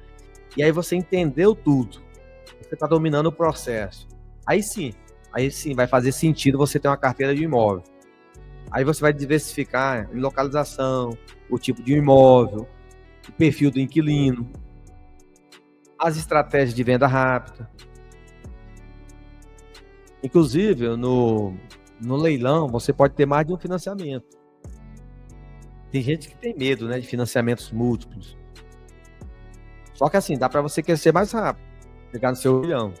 E aí você entendeu tudo. Você está dominando o processo. Aí sim vai fazer sentido você ter uma carteira de imóvel. Aí você vai diversificar em localização, o tipo de imóvel, o perfil do inquilino, as estratégias de venda rápida. Inclusive, no leilão, você pode ter mais de um financiamento. Tem gente que tem medo, né, de financiamentos múltiplos. Só que assim, dá para você crescer mais rápido, pegar no seu milhão.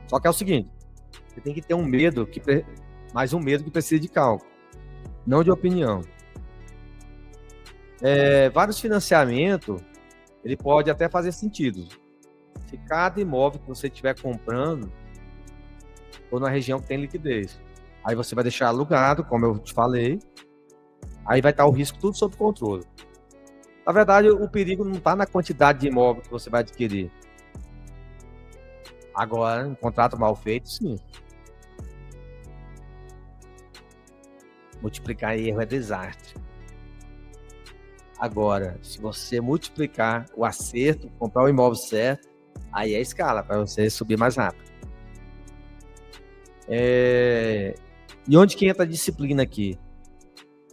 Só que é o seguinte, você tem que ter um medo, mais um medo que precisa de cálculo, não de opinião. Vários financiamentos, ele pode até fazer sentido. Se cada imóvel que você estiver comprando ou na região que tem liquidez, aí você vai deixar alugado, como eu te falei, aí vai estar o risco tudo sob controle. Na verdade, o perigo não está na quantidade de imóvel que você vai adquirir. Agora, um contrato mal feito, sim. Multiplicar erro é desastre. Agora, se você multiplicar o acerto, comprar o imóvel certo, aí é escala para você subir mais rápido. E onde que entra a disciplina aqui?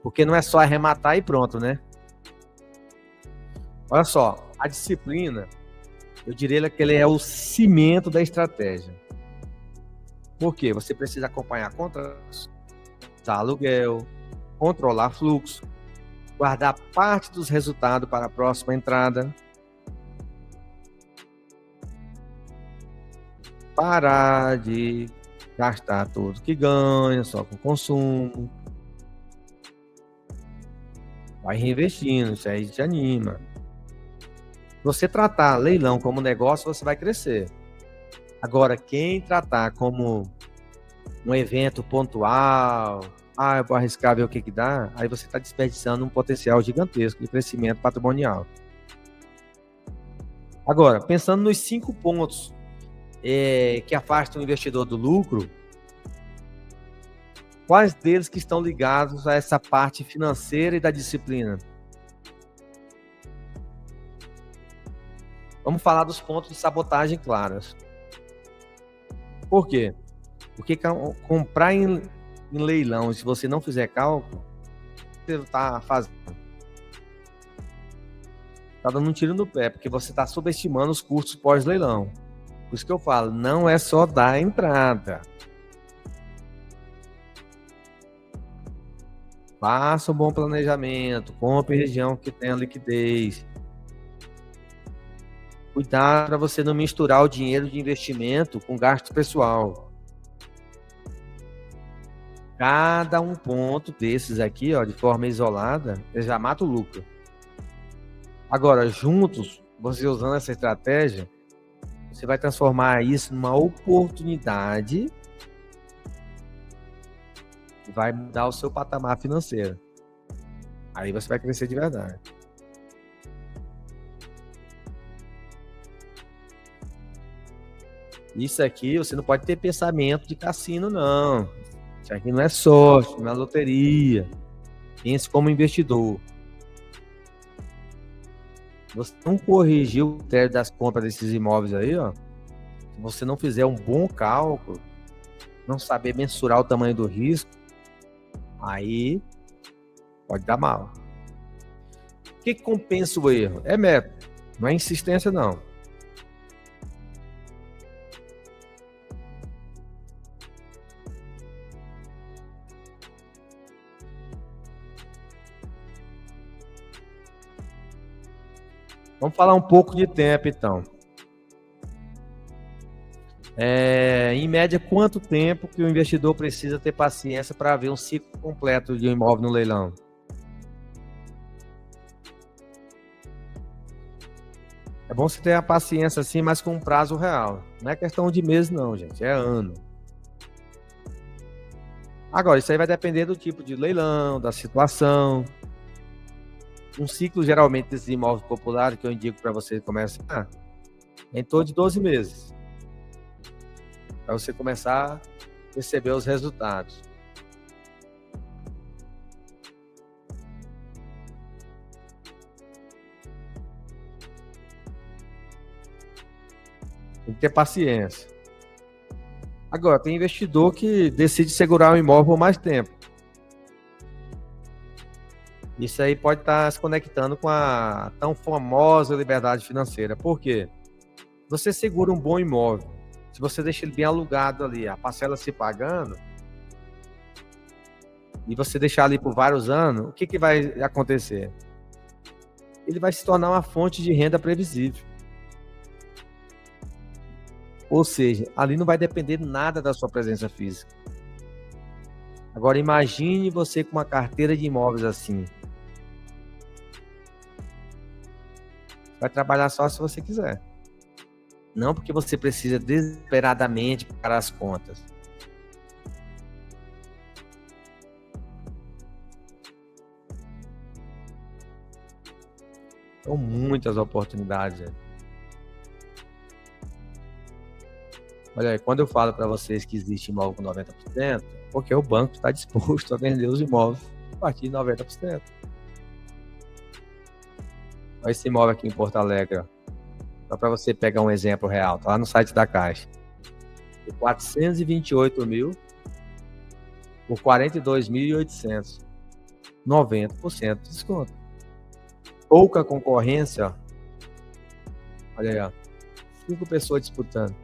Porque não é só arrematar e pronto, né? Olha só, a disciplina, eu diria que ele é o cimento da estratégia. Por quê? Você precisa acompanhar contratos, aluguel, controlar fluxo, guardar parte dos resultados para a próxima entrada, parar de gastar tudo que ganha só com consumo, vai reinvestindo, isso aí te anima. Se você tratar leilão como negócio, você vai crescer. Agora, quem tratar como um evento pontual, eu vou arriscar ver o que dá, aí você está desperdiçando um potencial gigantesco de crescimento patrimonial. Agora, pensando nos 5 pontos que afastam o investidor do lucro, quais deles que estão ligados a essa parte financeira e da disciplina? Vamos falar dos pontos de sabotagem claros. Por quê? Porque comprar em leilão, se você não fizer cálculo, você está fazendo. Está dando um tiro no pé, porque você está subestimando os custos pós-leilão. Por isso que eu falo, não é só dar a entrada. Faça um bom planejamento, compre região que tenha liquidez. Cuidado para você não misturar o dinheiro de investimento com gasto pessoal. Cada um ponto desses aqui, ó, de forma isolada, ele já mata o lucro. Agora, juntos, você usando essa estratégia, você vai transformar isso numa oportunidade que vai mudar o seu patamar financeiro. Aí você vai crescer de verdade. Isso aqui, você não pode ter pensamento de cassino, não. Isso aqui não é sorte, não é loteria. Pense como investidor. Você não corrigir o critério das compras desses imóveis aí, ó. Se você não fizer um bom cálculo, não saber mensurar o tamanho do risco, aí pode dar mal. O que compensa o erro? É método, não é insistência, não. Vamos falar um pouco de tempo, então. Em média, quanto tempo que o investidor precisa ter paciência para ver um ciclo completo de um imóvel no leilão? É bom você ter a paciência assim, mas com um prazo real. Não é questão de meses, não, gente. É ano. Agora, isso aí vai depender do tipo de leilão, da situação. Um ciclo, geralmente, desses imóveis populares que eu indico para você começar, é em torno de 12 meses. Para você começar a receber os resultados. Tem que ter paciência. Agora, tem investidor que decide segurar o imóvel por mais tempo. Isso aí pode estar se conectando com a tão famosa liberdade financeira. Por quê? Você segura um bom imóvel. Se você deixa ele bem alugado ali, a parcela se pagando, e você deixar ali por vários anos, o que vai acontecer? Ele vai se tornar uma fonte de renda previsível. Ou seja, ali não vai depender nada da sua presença física. Agora, imagine você com uma carteira de imóveis assim. Vai trabalhar só se você quiser. Não porque você precisa desesperadamente pagar as contas. São muitas oportunidades. Olha aí, quando eu falo para vocês que existe imóvel com 90%, porque o banco está disposto a vender os imóveis a partir de 90%. Olha esse imóvel aqui em Porto Alegre, ó. Só para você pegar um exemplo real, tá lá no site da Caixa. De 428 mil por 42.800. 90% de desconto. Pouca concorrência, ó. Olha aí, ó. 5 pessoas disputando.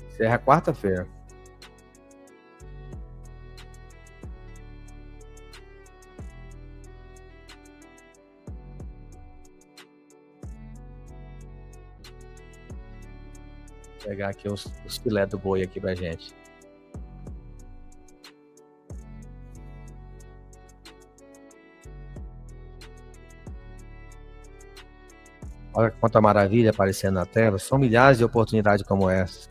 Encerra quarta-feira. Vou pegar aqui os filé do boi aqui pra gente. Olha quanta maravilha aparecendo na tela. São milhares de oportunidades como essa.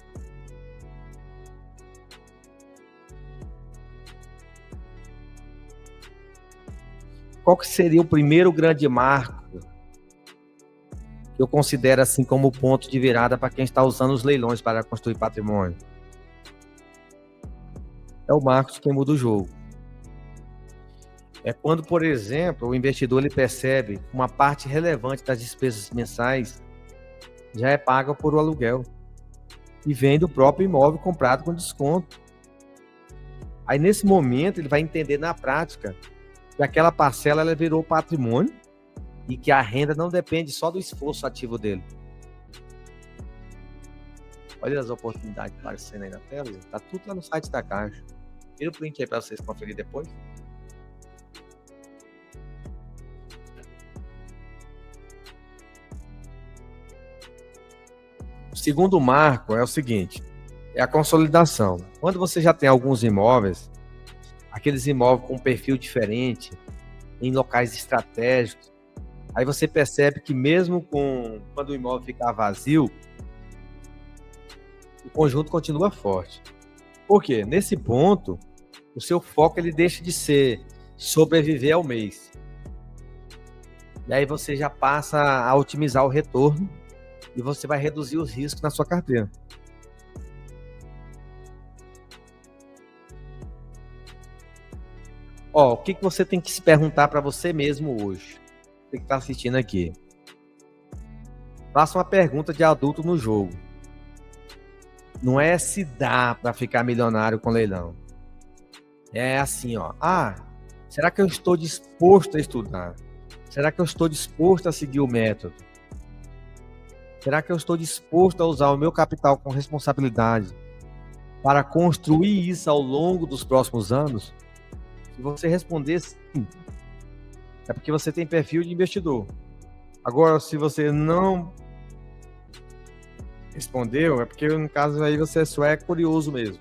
Qual que seria o primeiro grande marco que eu considero assim como ponto de virada para quem está usando os leilões para construir patrimônio? É o marco de quem muda o jogo. É quando, por exemplo, o investidor ele percebe uma parte relevante das despesas mensais já é paga por o aluguel e vem do próprio imóvel comprado com desconto. Aí, nesse momento, ele vai entender na prática que aquela parcela ela virou patrimônio e que a renda não depende só do esforço ativo dele. Olha as oportunidades aparecendo aí na tela, tá tudo lá no site da Caixa. Tira o print aí para vocês conferir depois. O segundo marco é o seguinte, é a consolidação. Quando você já tem alguns imóveis, aqueles imóveis com um perfil diferente, em locais estratégicos, aí você percebe que mesmo quando o imóvel ficar vazio, o conjunto continua forte. Por quê? Nesse ponto, o seu foco ele deixa de ser sobreviver ao mês. E aí você já passa a otimizar o retorno e você vai reduzir os riscos na sua carteira. Ó, o que você tem que se perguntar para você mesmo hoje? Você que está assistindo aqui. Faça uma pergunta de adulto no jogo. Não é se dá para ficar milionário com leilão. É assim, ó. Será que eu estou disposto a estudar? Será que eu estou disposto a seguir o método? Será que eu estou disposto a usar o meu capital com responsabilidade para construir isso ao longo dos próximos anos? Se você responder sim, é porque você tem perfil de investidor. Agora, se você não respondeu, é porque no caso aí você só é curioso mesmo.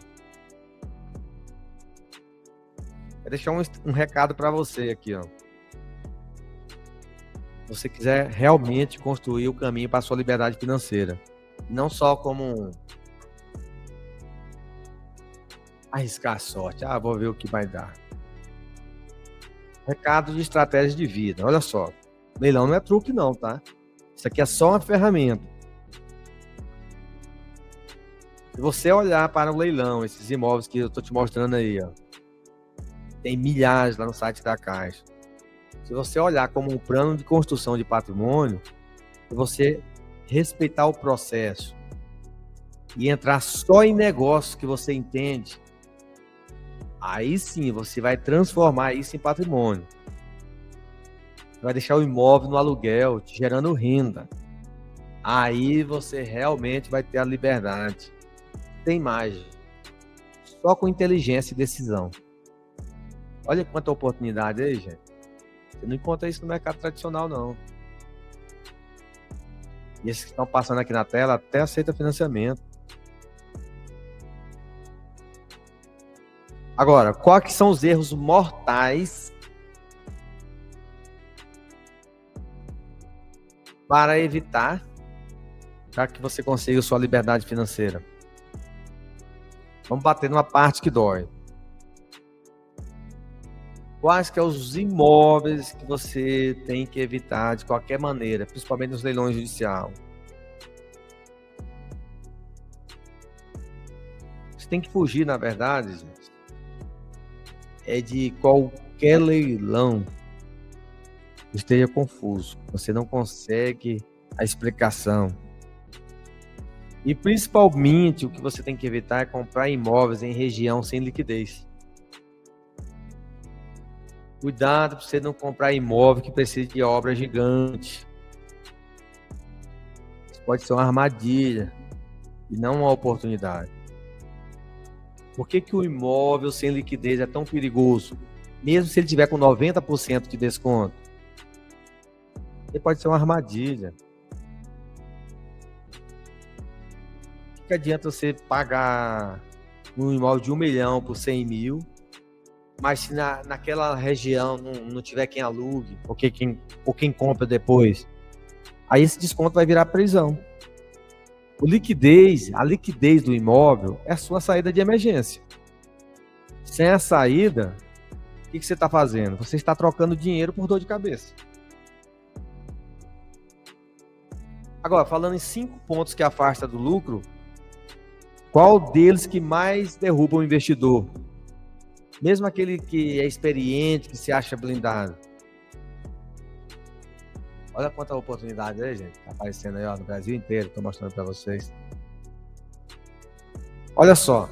Vou deixar um recado para você aqui, ó. Se você quiser realmente construir o caminho para a sua liberdade financeira, não só como arriscar a sorte, vou ver o que vai dar. Recado de estratégia de vida, olha só, leilão não é truque não, tá? Isso aqui é só uma ferramenta. Se você olhar para o leilão, esses imóveis que eu estou te mostrando aí, ó, tem milhares lá no site da Caixa. Se você olhar como um plano de construção de patrimônio, se você respeitar o processo e entrar só em negócios que você entende, aí sim você vai transformar isso em patrimônio. Você vai deixar o imóvel no aluguel, te gerando renda. Aí você realmente vai ter a liberdade. Tem mais. Só com inteligência e decisão. Olha quanta oportunidade aí, gente. Você não encontra isso no mercado tradicional, não. E esses que estão passando aqui na tela até aceita financiamento. Agora, quais são os erros mortais para evitar para que você consiga sua liberdade financeira? Vamos bater numa parte que dói. Quais que são os imóveis que você tem que evitar de qualquer maneira, principalmente nos leilões judiciais? Você tem que fugir, na verdade, gente, é de qualquer leilão que esteja confuso. Você não consegue a explicação. E principalmente o que você tem que evitar é comprar imóveis em região sem liquidez. Cuidado para você não comprar imóvel que precisa de obra gigante. Isso pode ser uma armadilha e não uma oportunidade. Por que o imóvel sem liquidez é tão perigoso? Mesmo se ele tiver com 90% de desconto. Ele pode ser uma armadilha. O que adianta você pagar um imóvel de 1 milhão por 100 mil, mas se naquela região não tiver quem alugue, ou quem compra depois, aí esse desconto vai virar prisão. A liquidez do imóvel é a sua saída de emergência. Sem a saída, o que você está fazendo? Você está trocando dinheiro por dor de cabeça. Agora, falando em 5 pontos que afasta do lucro, qual deles que mais derruba o investidor? Mesmo aquele que é experiente, que se acha blindado. Olha quanta oportunidade aí, gente. Tá aparecendo aí, ó, no Brasil inteiro. Estou mostrando para vocês. Olha só.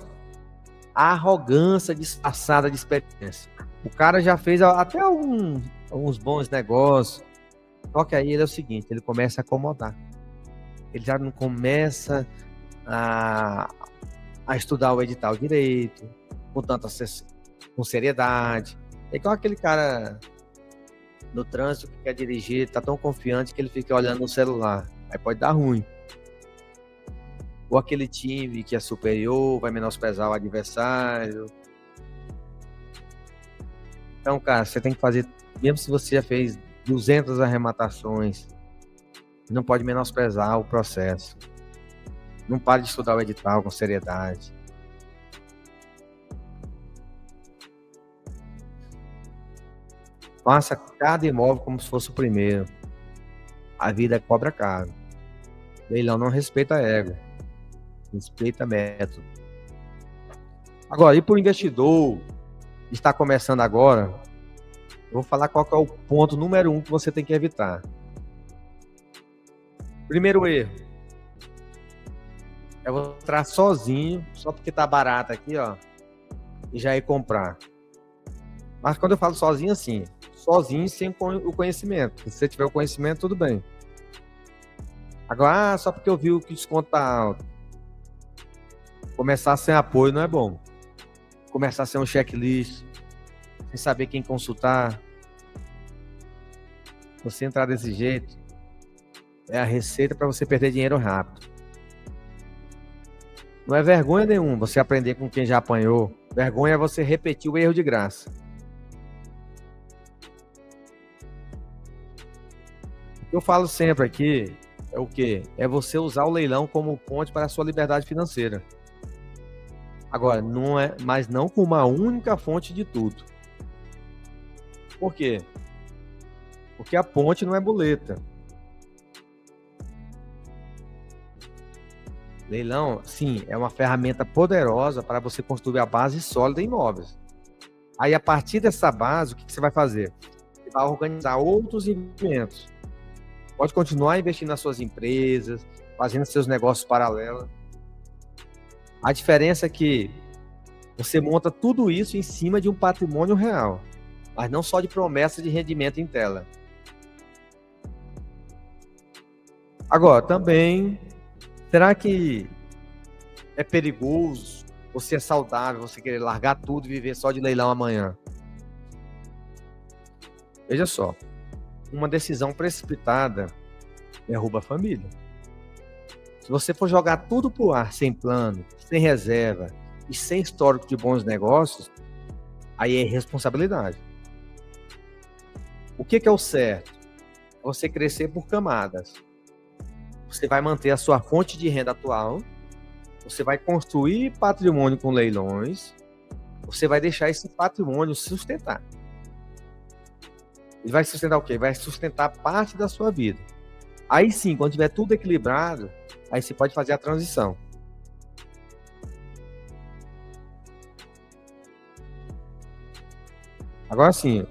A arrogância disfarçada de experiência. O cara já fez até alguns bons negócios. Só que aí ele é o seguinte, ele começa a acomodar. Ele já não começa a estudar o edital direito, com seriedade. É igual aquele cara no trânsito que quer dirigir, tá tão confiante que ele fica olhando no celular. Aí pode dar ruim. Ou aquele time que é superior, vai menosprezar o adversário. Então, cara, você tem que fazer, mesmo se você já fez 200 arrematações, não pode menosprezar o processo. Não pare de estudar o edital com seriedade. Faça cada imóvel como se fosse o primeiro. A vida cobra caro. Leilão não respeita ego. Respeita método. Agora, e para o investidor que está começando agora, eu vou falar qual que é o ponto número 1 que você tem que evitar. Primeiro erro. Eu vou entrar sozinho, só porque tá barato aqui, ó, e já ir comprar. Mas quando eu falo sozinho, assim, sozinho sem o conhecimento. Se você tiver o conhecimento, tudo bem. Agora, só porque eu vi que o desconto tá alto. Começar sem apoio não é bom. Começar sem um checklist, sem saber quem consultar. Você entrar desse jeito, é a receita para você perder dinheiro rápido. Não é vergonha nenhuma você aprender com quem já apanhou. Vergonha é você repetir o erro de graça. O que eu falo sempre aqui é o quê? É você usar o leilão como ponte para a sua liberdade financeira. Agora, mas não com uma única fonte de tudo. Por quê? Porque a ponte não é boleta. Leilão, sim, é uma ferramenta poderosa para você construir a base sólida em imóveis. Aí, a partir dessa base, o que você vai fazer? Você vai organizar outros investimentos. Pode continuar investindo nas suas empresas, fazendo seus negócios paralelos. A diferença é que você monta tudo isso em cima de um patrimônio real, mas não só de promessa de rendimento em tela. Agora, também, será que é perigoso ou se é saudável você querer largar tudo e viver só de leilão amanhã? Veja só, uma decisão precipitada derruba a família. Se você for jogar tudo pro ar, sem plano, sem reserva e sem histórico de bons negócios, aí é irresponsabilidade. O que é o certo? É você crescer por camadas. Você vai manter a sua fonte de renda atual, você vai construir patrimônio com leilões, você vai deixar esse patrimônio sustentar. Ele vai sustentar o quê? Vai sustentar parte da sua vida. Aí sim, quando tiver tudo equilibrado, aí você pode fazer a transição. Agora sim,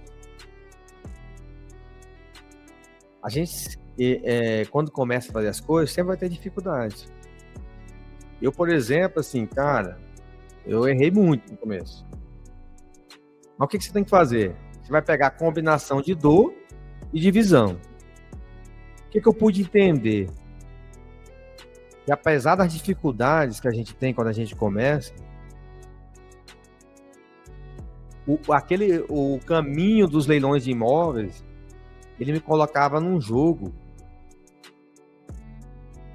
a gente, quando começa a fazer as coisas, sempre vai ter dificuldades. Eu, por exemplo, assim, cara, eu errei muito no começo. Mas o que você tem que fazer? Você vai pegar a combinação de dor e de visão. O que eu pude entender? Que apesar das dificuldades que a gente tem quando a gente começa, o caminho dos leilões de imóveis, ele me colocava num jogo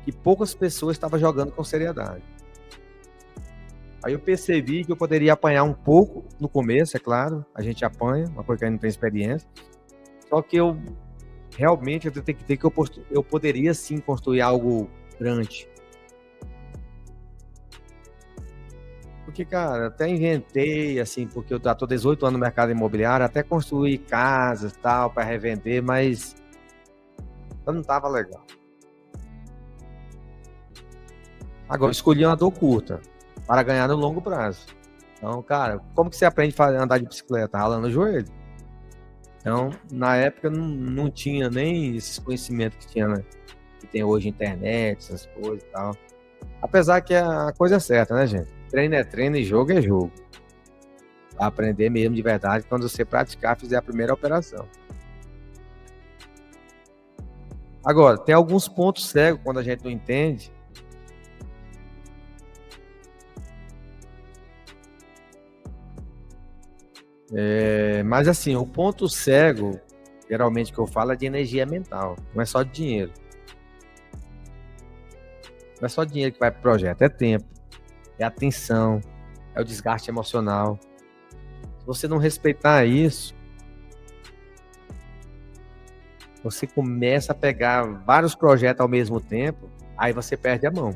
que poucas pessoas estavam jogando com seriedade. Aí eu percebi que eu poderia apanhar um pouco no começo, é claro, a gente apanha, uma coisa que a gente não tem experiência, só que eu realmente eu detectei que eu poderia sim construir algo grande. Porque, cara, até inventei, assim, porque eu tô 18 anos no mercado imobiliário, até construir casas e tal, para revender, mas não tava legal. Agora, eu escolhi uma dor curta, para ganhar no longo prazo. Então, cara, como que você aprende a andar de bicicleta? Ralando o joelho. Então, na época, não tinha nem esses conhecimentos que tinha, né? Que tem hoje, internet, essas coisas e tal. Apesar que a coisa é certa, né, gente? Treino é treino e jogo é jogo. Pra aprender mesmo de verdade quando você praticar, fizer a primeira operação. Agora, tem alguns pontos cegos quando a gente não entende. Mas assim, o ponto cego, geralmente que eu falo, é de energia mental. Não é só de dinheiro. Não é só dinheiro que vai pro projeto, é tempo, é atenção, é o desgaste emocional. Se você não respeitar isso, você começa a pegar vários projetos ao mesmo tempo, aí você perde a mão.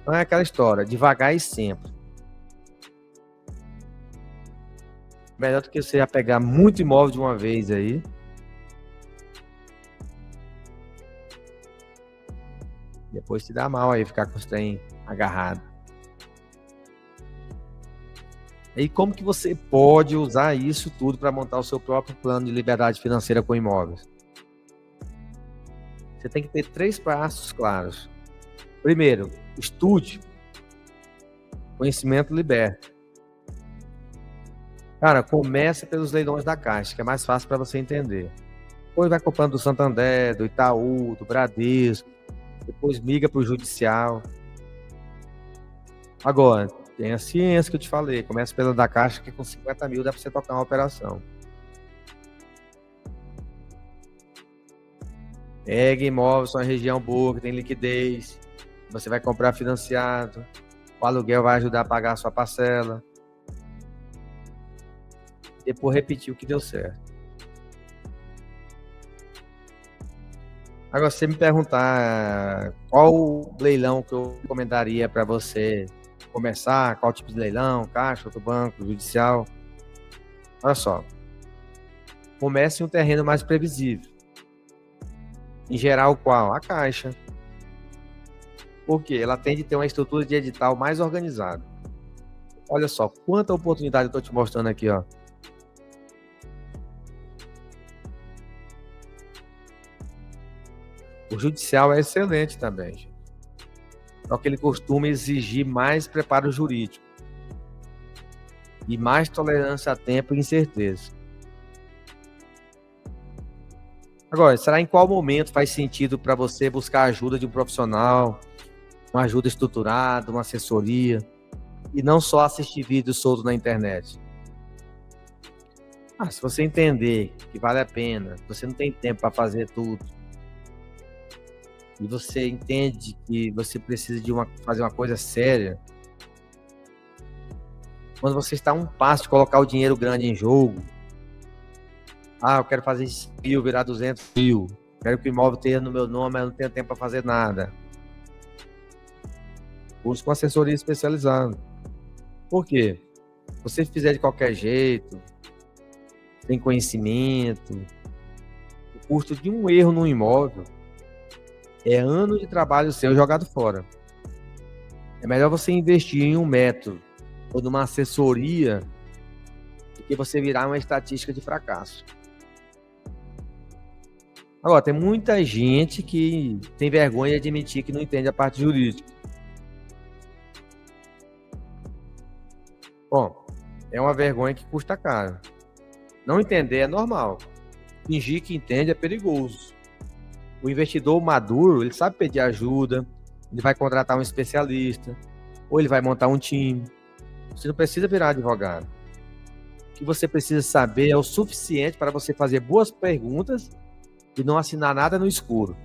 Não é aquela história, devagar e sempre. Melhor do que você já pegar muito imóvel de uma vez aí. Depois se dá mal aí ficar com os trem agarrado. E como que você pode usar isso tudo para montar o seu próprio plano de liberdade financeira com imóveis? Você tem que ter 3 passos claros. Primeiro, estude. Conhecimento liberta. Cara, começa pelos leilões da Caixa, que é mais fácil para você entender. Depois vai comprando do Santander, do Itaú, do Bradesco. Depois migra para o judicial. Agora, tem a ciência que eu te falei. Começa pela da Caixa, que com 50 mil dá para você tocar uma operação. Pega imóvel, só em região boa, que tem liquidez. Você vai comprar financiado. O aluguel vai ajudar a pagar a sua parcela. Depois repetir o que deu certo. Agora, se você me perguntar qual leilão que eu recomendaria para você começar, qual tipo de leilão, Caixa, outro banco, judicial, olha só, comece em um terreno mais previsível. Em geral, qual? A Caixa. Por quê? Ela tende a ter uma estrutura de edital mais organizada. Olha só, quanta oportunidade eu estou te mostrando aqui, ó. O judicial é excelente também, gente. Só que ele costuma exigir mais preparo jurídico e mais tolerância a tempo e incerteza. Agora, será em qual momento faz sentido para você buscar a ajuda de um profissional, uma ajuda estruturada, uma assessoria, e não só assistir vídeos soltos na internet? Se você entender que vale a pena, você não tem tempo para fazer tudo, e você entende que você precisa de fazer uma coisa séria, quando você está a um passo de colocar o dinheiro grande em jogo, eu quero fazer 100 mil, virar 200 mil, quero que o imóvel tenha no meu nome, mas eu não tenho tempo para fazer nada. Busque uma assessoria especializada. Por quê? Se você fizer de qualquer jeito, sem conhecimento. O custo de um erro no imóvel é ano de trabalho seu jogado fora. É melhor você investir em um método ou numa assessoria do que você virar uma estatística de fracasso. Agora, tem muita gente que tem vergonha de admitir que não entende a parte jurídica. Bom, é uma vergonha que custa caro. Não entender é normal. Fingir que entende é perigoso. O investidor maduro, ele sabe pedir ajuda, ele vai contratar um especialista, ou ele vai montar um time. Você não precisa virar advogado. O que você precisa saber é o suficiente para você fazer boas perguntas e não assinar nada no escuro.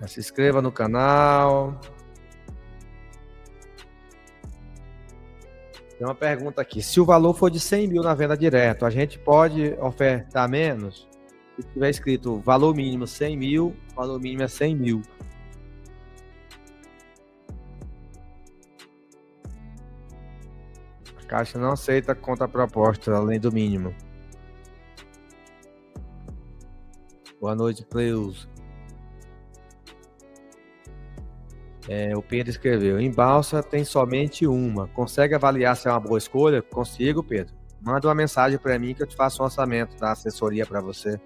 Se inscreva no canal. Tem uma pergunta aqui. Se o valor for de 100 mil na venda direto, a gente pode ofertar menos? Se tiver escrito valor mínimo 100 mil, valor mínimo é 100 mil. A Caixa não aceita contraproposta além do mínimo. Boa noite, Cleus. O Pedro escreveu, em Balsa tem somente uma. Consegue avaliar se é uma boa escolha? Consigo, Pedro. Manda uma mensagem para mim que eu te faço um orçamento da assessoria para você.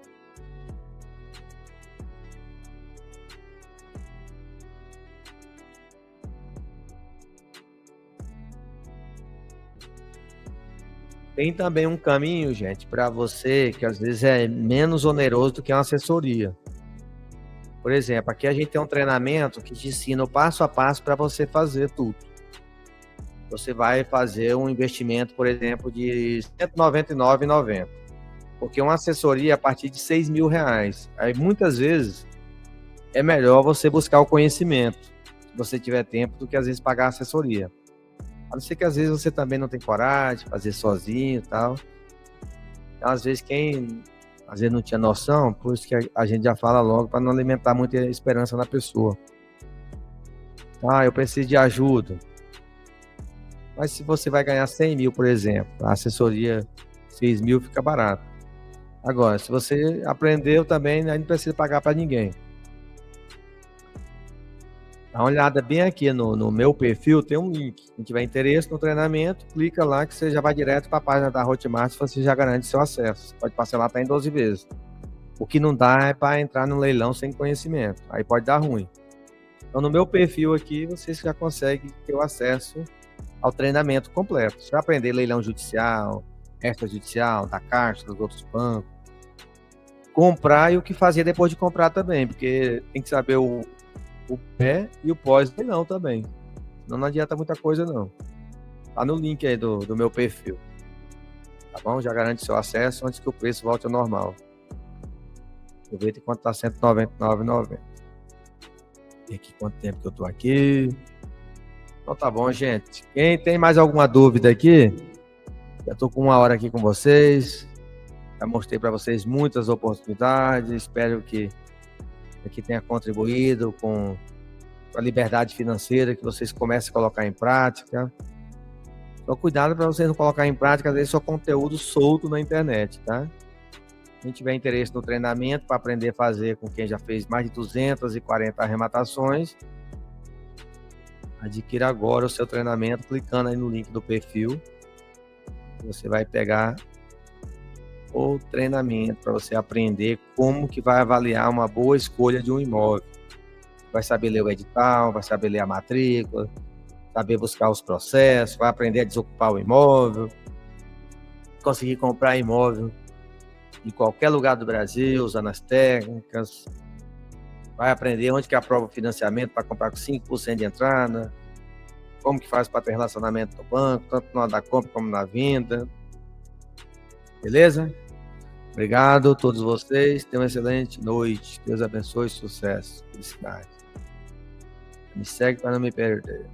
Tem também um caminho, gente, para você que às vezes é menos oneroso do que uma assessoria. Por exemplo, aqui a gente tem um treinamento que te ensina o passo a passo para você fazer tudo. Você vai fazer um investimento, por exemplo, de R$ 199,90. Porque uma assessoria a partir de R$ 6.000. Aí muitas vezes é melhor você buscar o conhecimento, se você tiver tempo, do que às vezes pagar a assessoria. A não ser que às vezes você também não tem coragem de fazer sozinho e tal. Então, às vezes às vezes não tinha noção, por isso que a gente já fala logo, para não alimentar muita esperança na pessoa. Eu preciso de ajuda. Mas se você vai ganhar 100 mil, por exemplo, a assessoria 6 mil fica barato. Agora, se você aprendeu também, aí não precisa pagar para ninguém. Dá uma olhada bem aqui no meu perfil, tem um link. Se tiver interesse no treinamento, clica lá que você já vai direto para a página da Hotmart, você já garante seu acesso. Você pode parcelar até em 12 vezes. O que não dá é para entrar no leilão sem conhecimento. Aí pode dar ruim. Então, no meu perfil aqui, vocês já conseguem ter o acesso ao treinamento completo. Você vai aprender leilão judicial, extrajudicial, da Caixa, dos outros bancos. Comprar e o que fazer depois de comprar também, porque tem que saber o pré e o pós-leilão também. Senão não adianta muita coisa, não. Tá no link aí do meu perfil. Tá bom? Já garante seu acesso antes que o preço volte ao normal. Aproveita enquanto tá R$ 199,90. E aqui quanto tempo que eu tô aqui. Então tá bom, gente. Quem tem mais alguma dúvida aqui? Já tô com 1 hora aqui com vocês. Já mostrei para vocês muitas oportunidades. Espero que aqui tenha contribuído com a liberdade financeira, que vocês comecem a colocar em prática. Então, cuidado para vocês não colocar em prática, às vezes, só conteúdo solto na internet, tá? Quem tiver interesse no treinamento para aprender a fazer com quem já fez mais de 240 arrematações, adquira agora o seu treinamento clicando aí no link do perfil. Você vai pegar o treinamento para você aprender como que vai avaliar uma boa escolha de um imóvel. Vai saber ler o edital, vai saber ler a matrícula, saber buscar os processos, vai aprender a desocupar o imóvel, conseguir comprar imóvel em qualquer lugar do Brasil, usando as técnicas, vai aprender onde que aprova o financiamento para comprar com 5% de entrada, como que faz para ter relacionamento no banco, tanto na hora da compra como na venda. Beleza? Obrigado a todos vocês. Tenham uma excelente noite. Deus abençoe, sucesso, felicidade. Me segue para não me perder.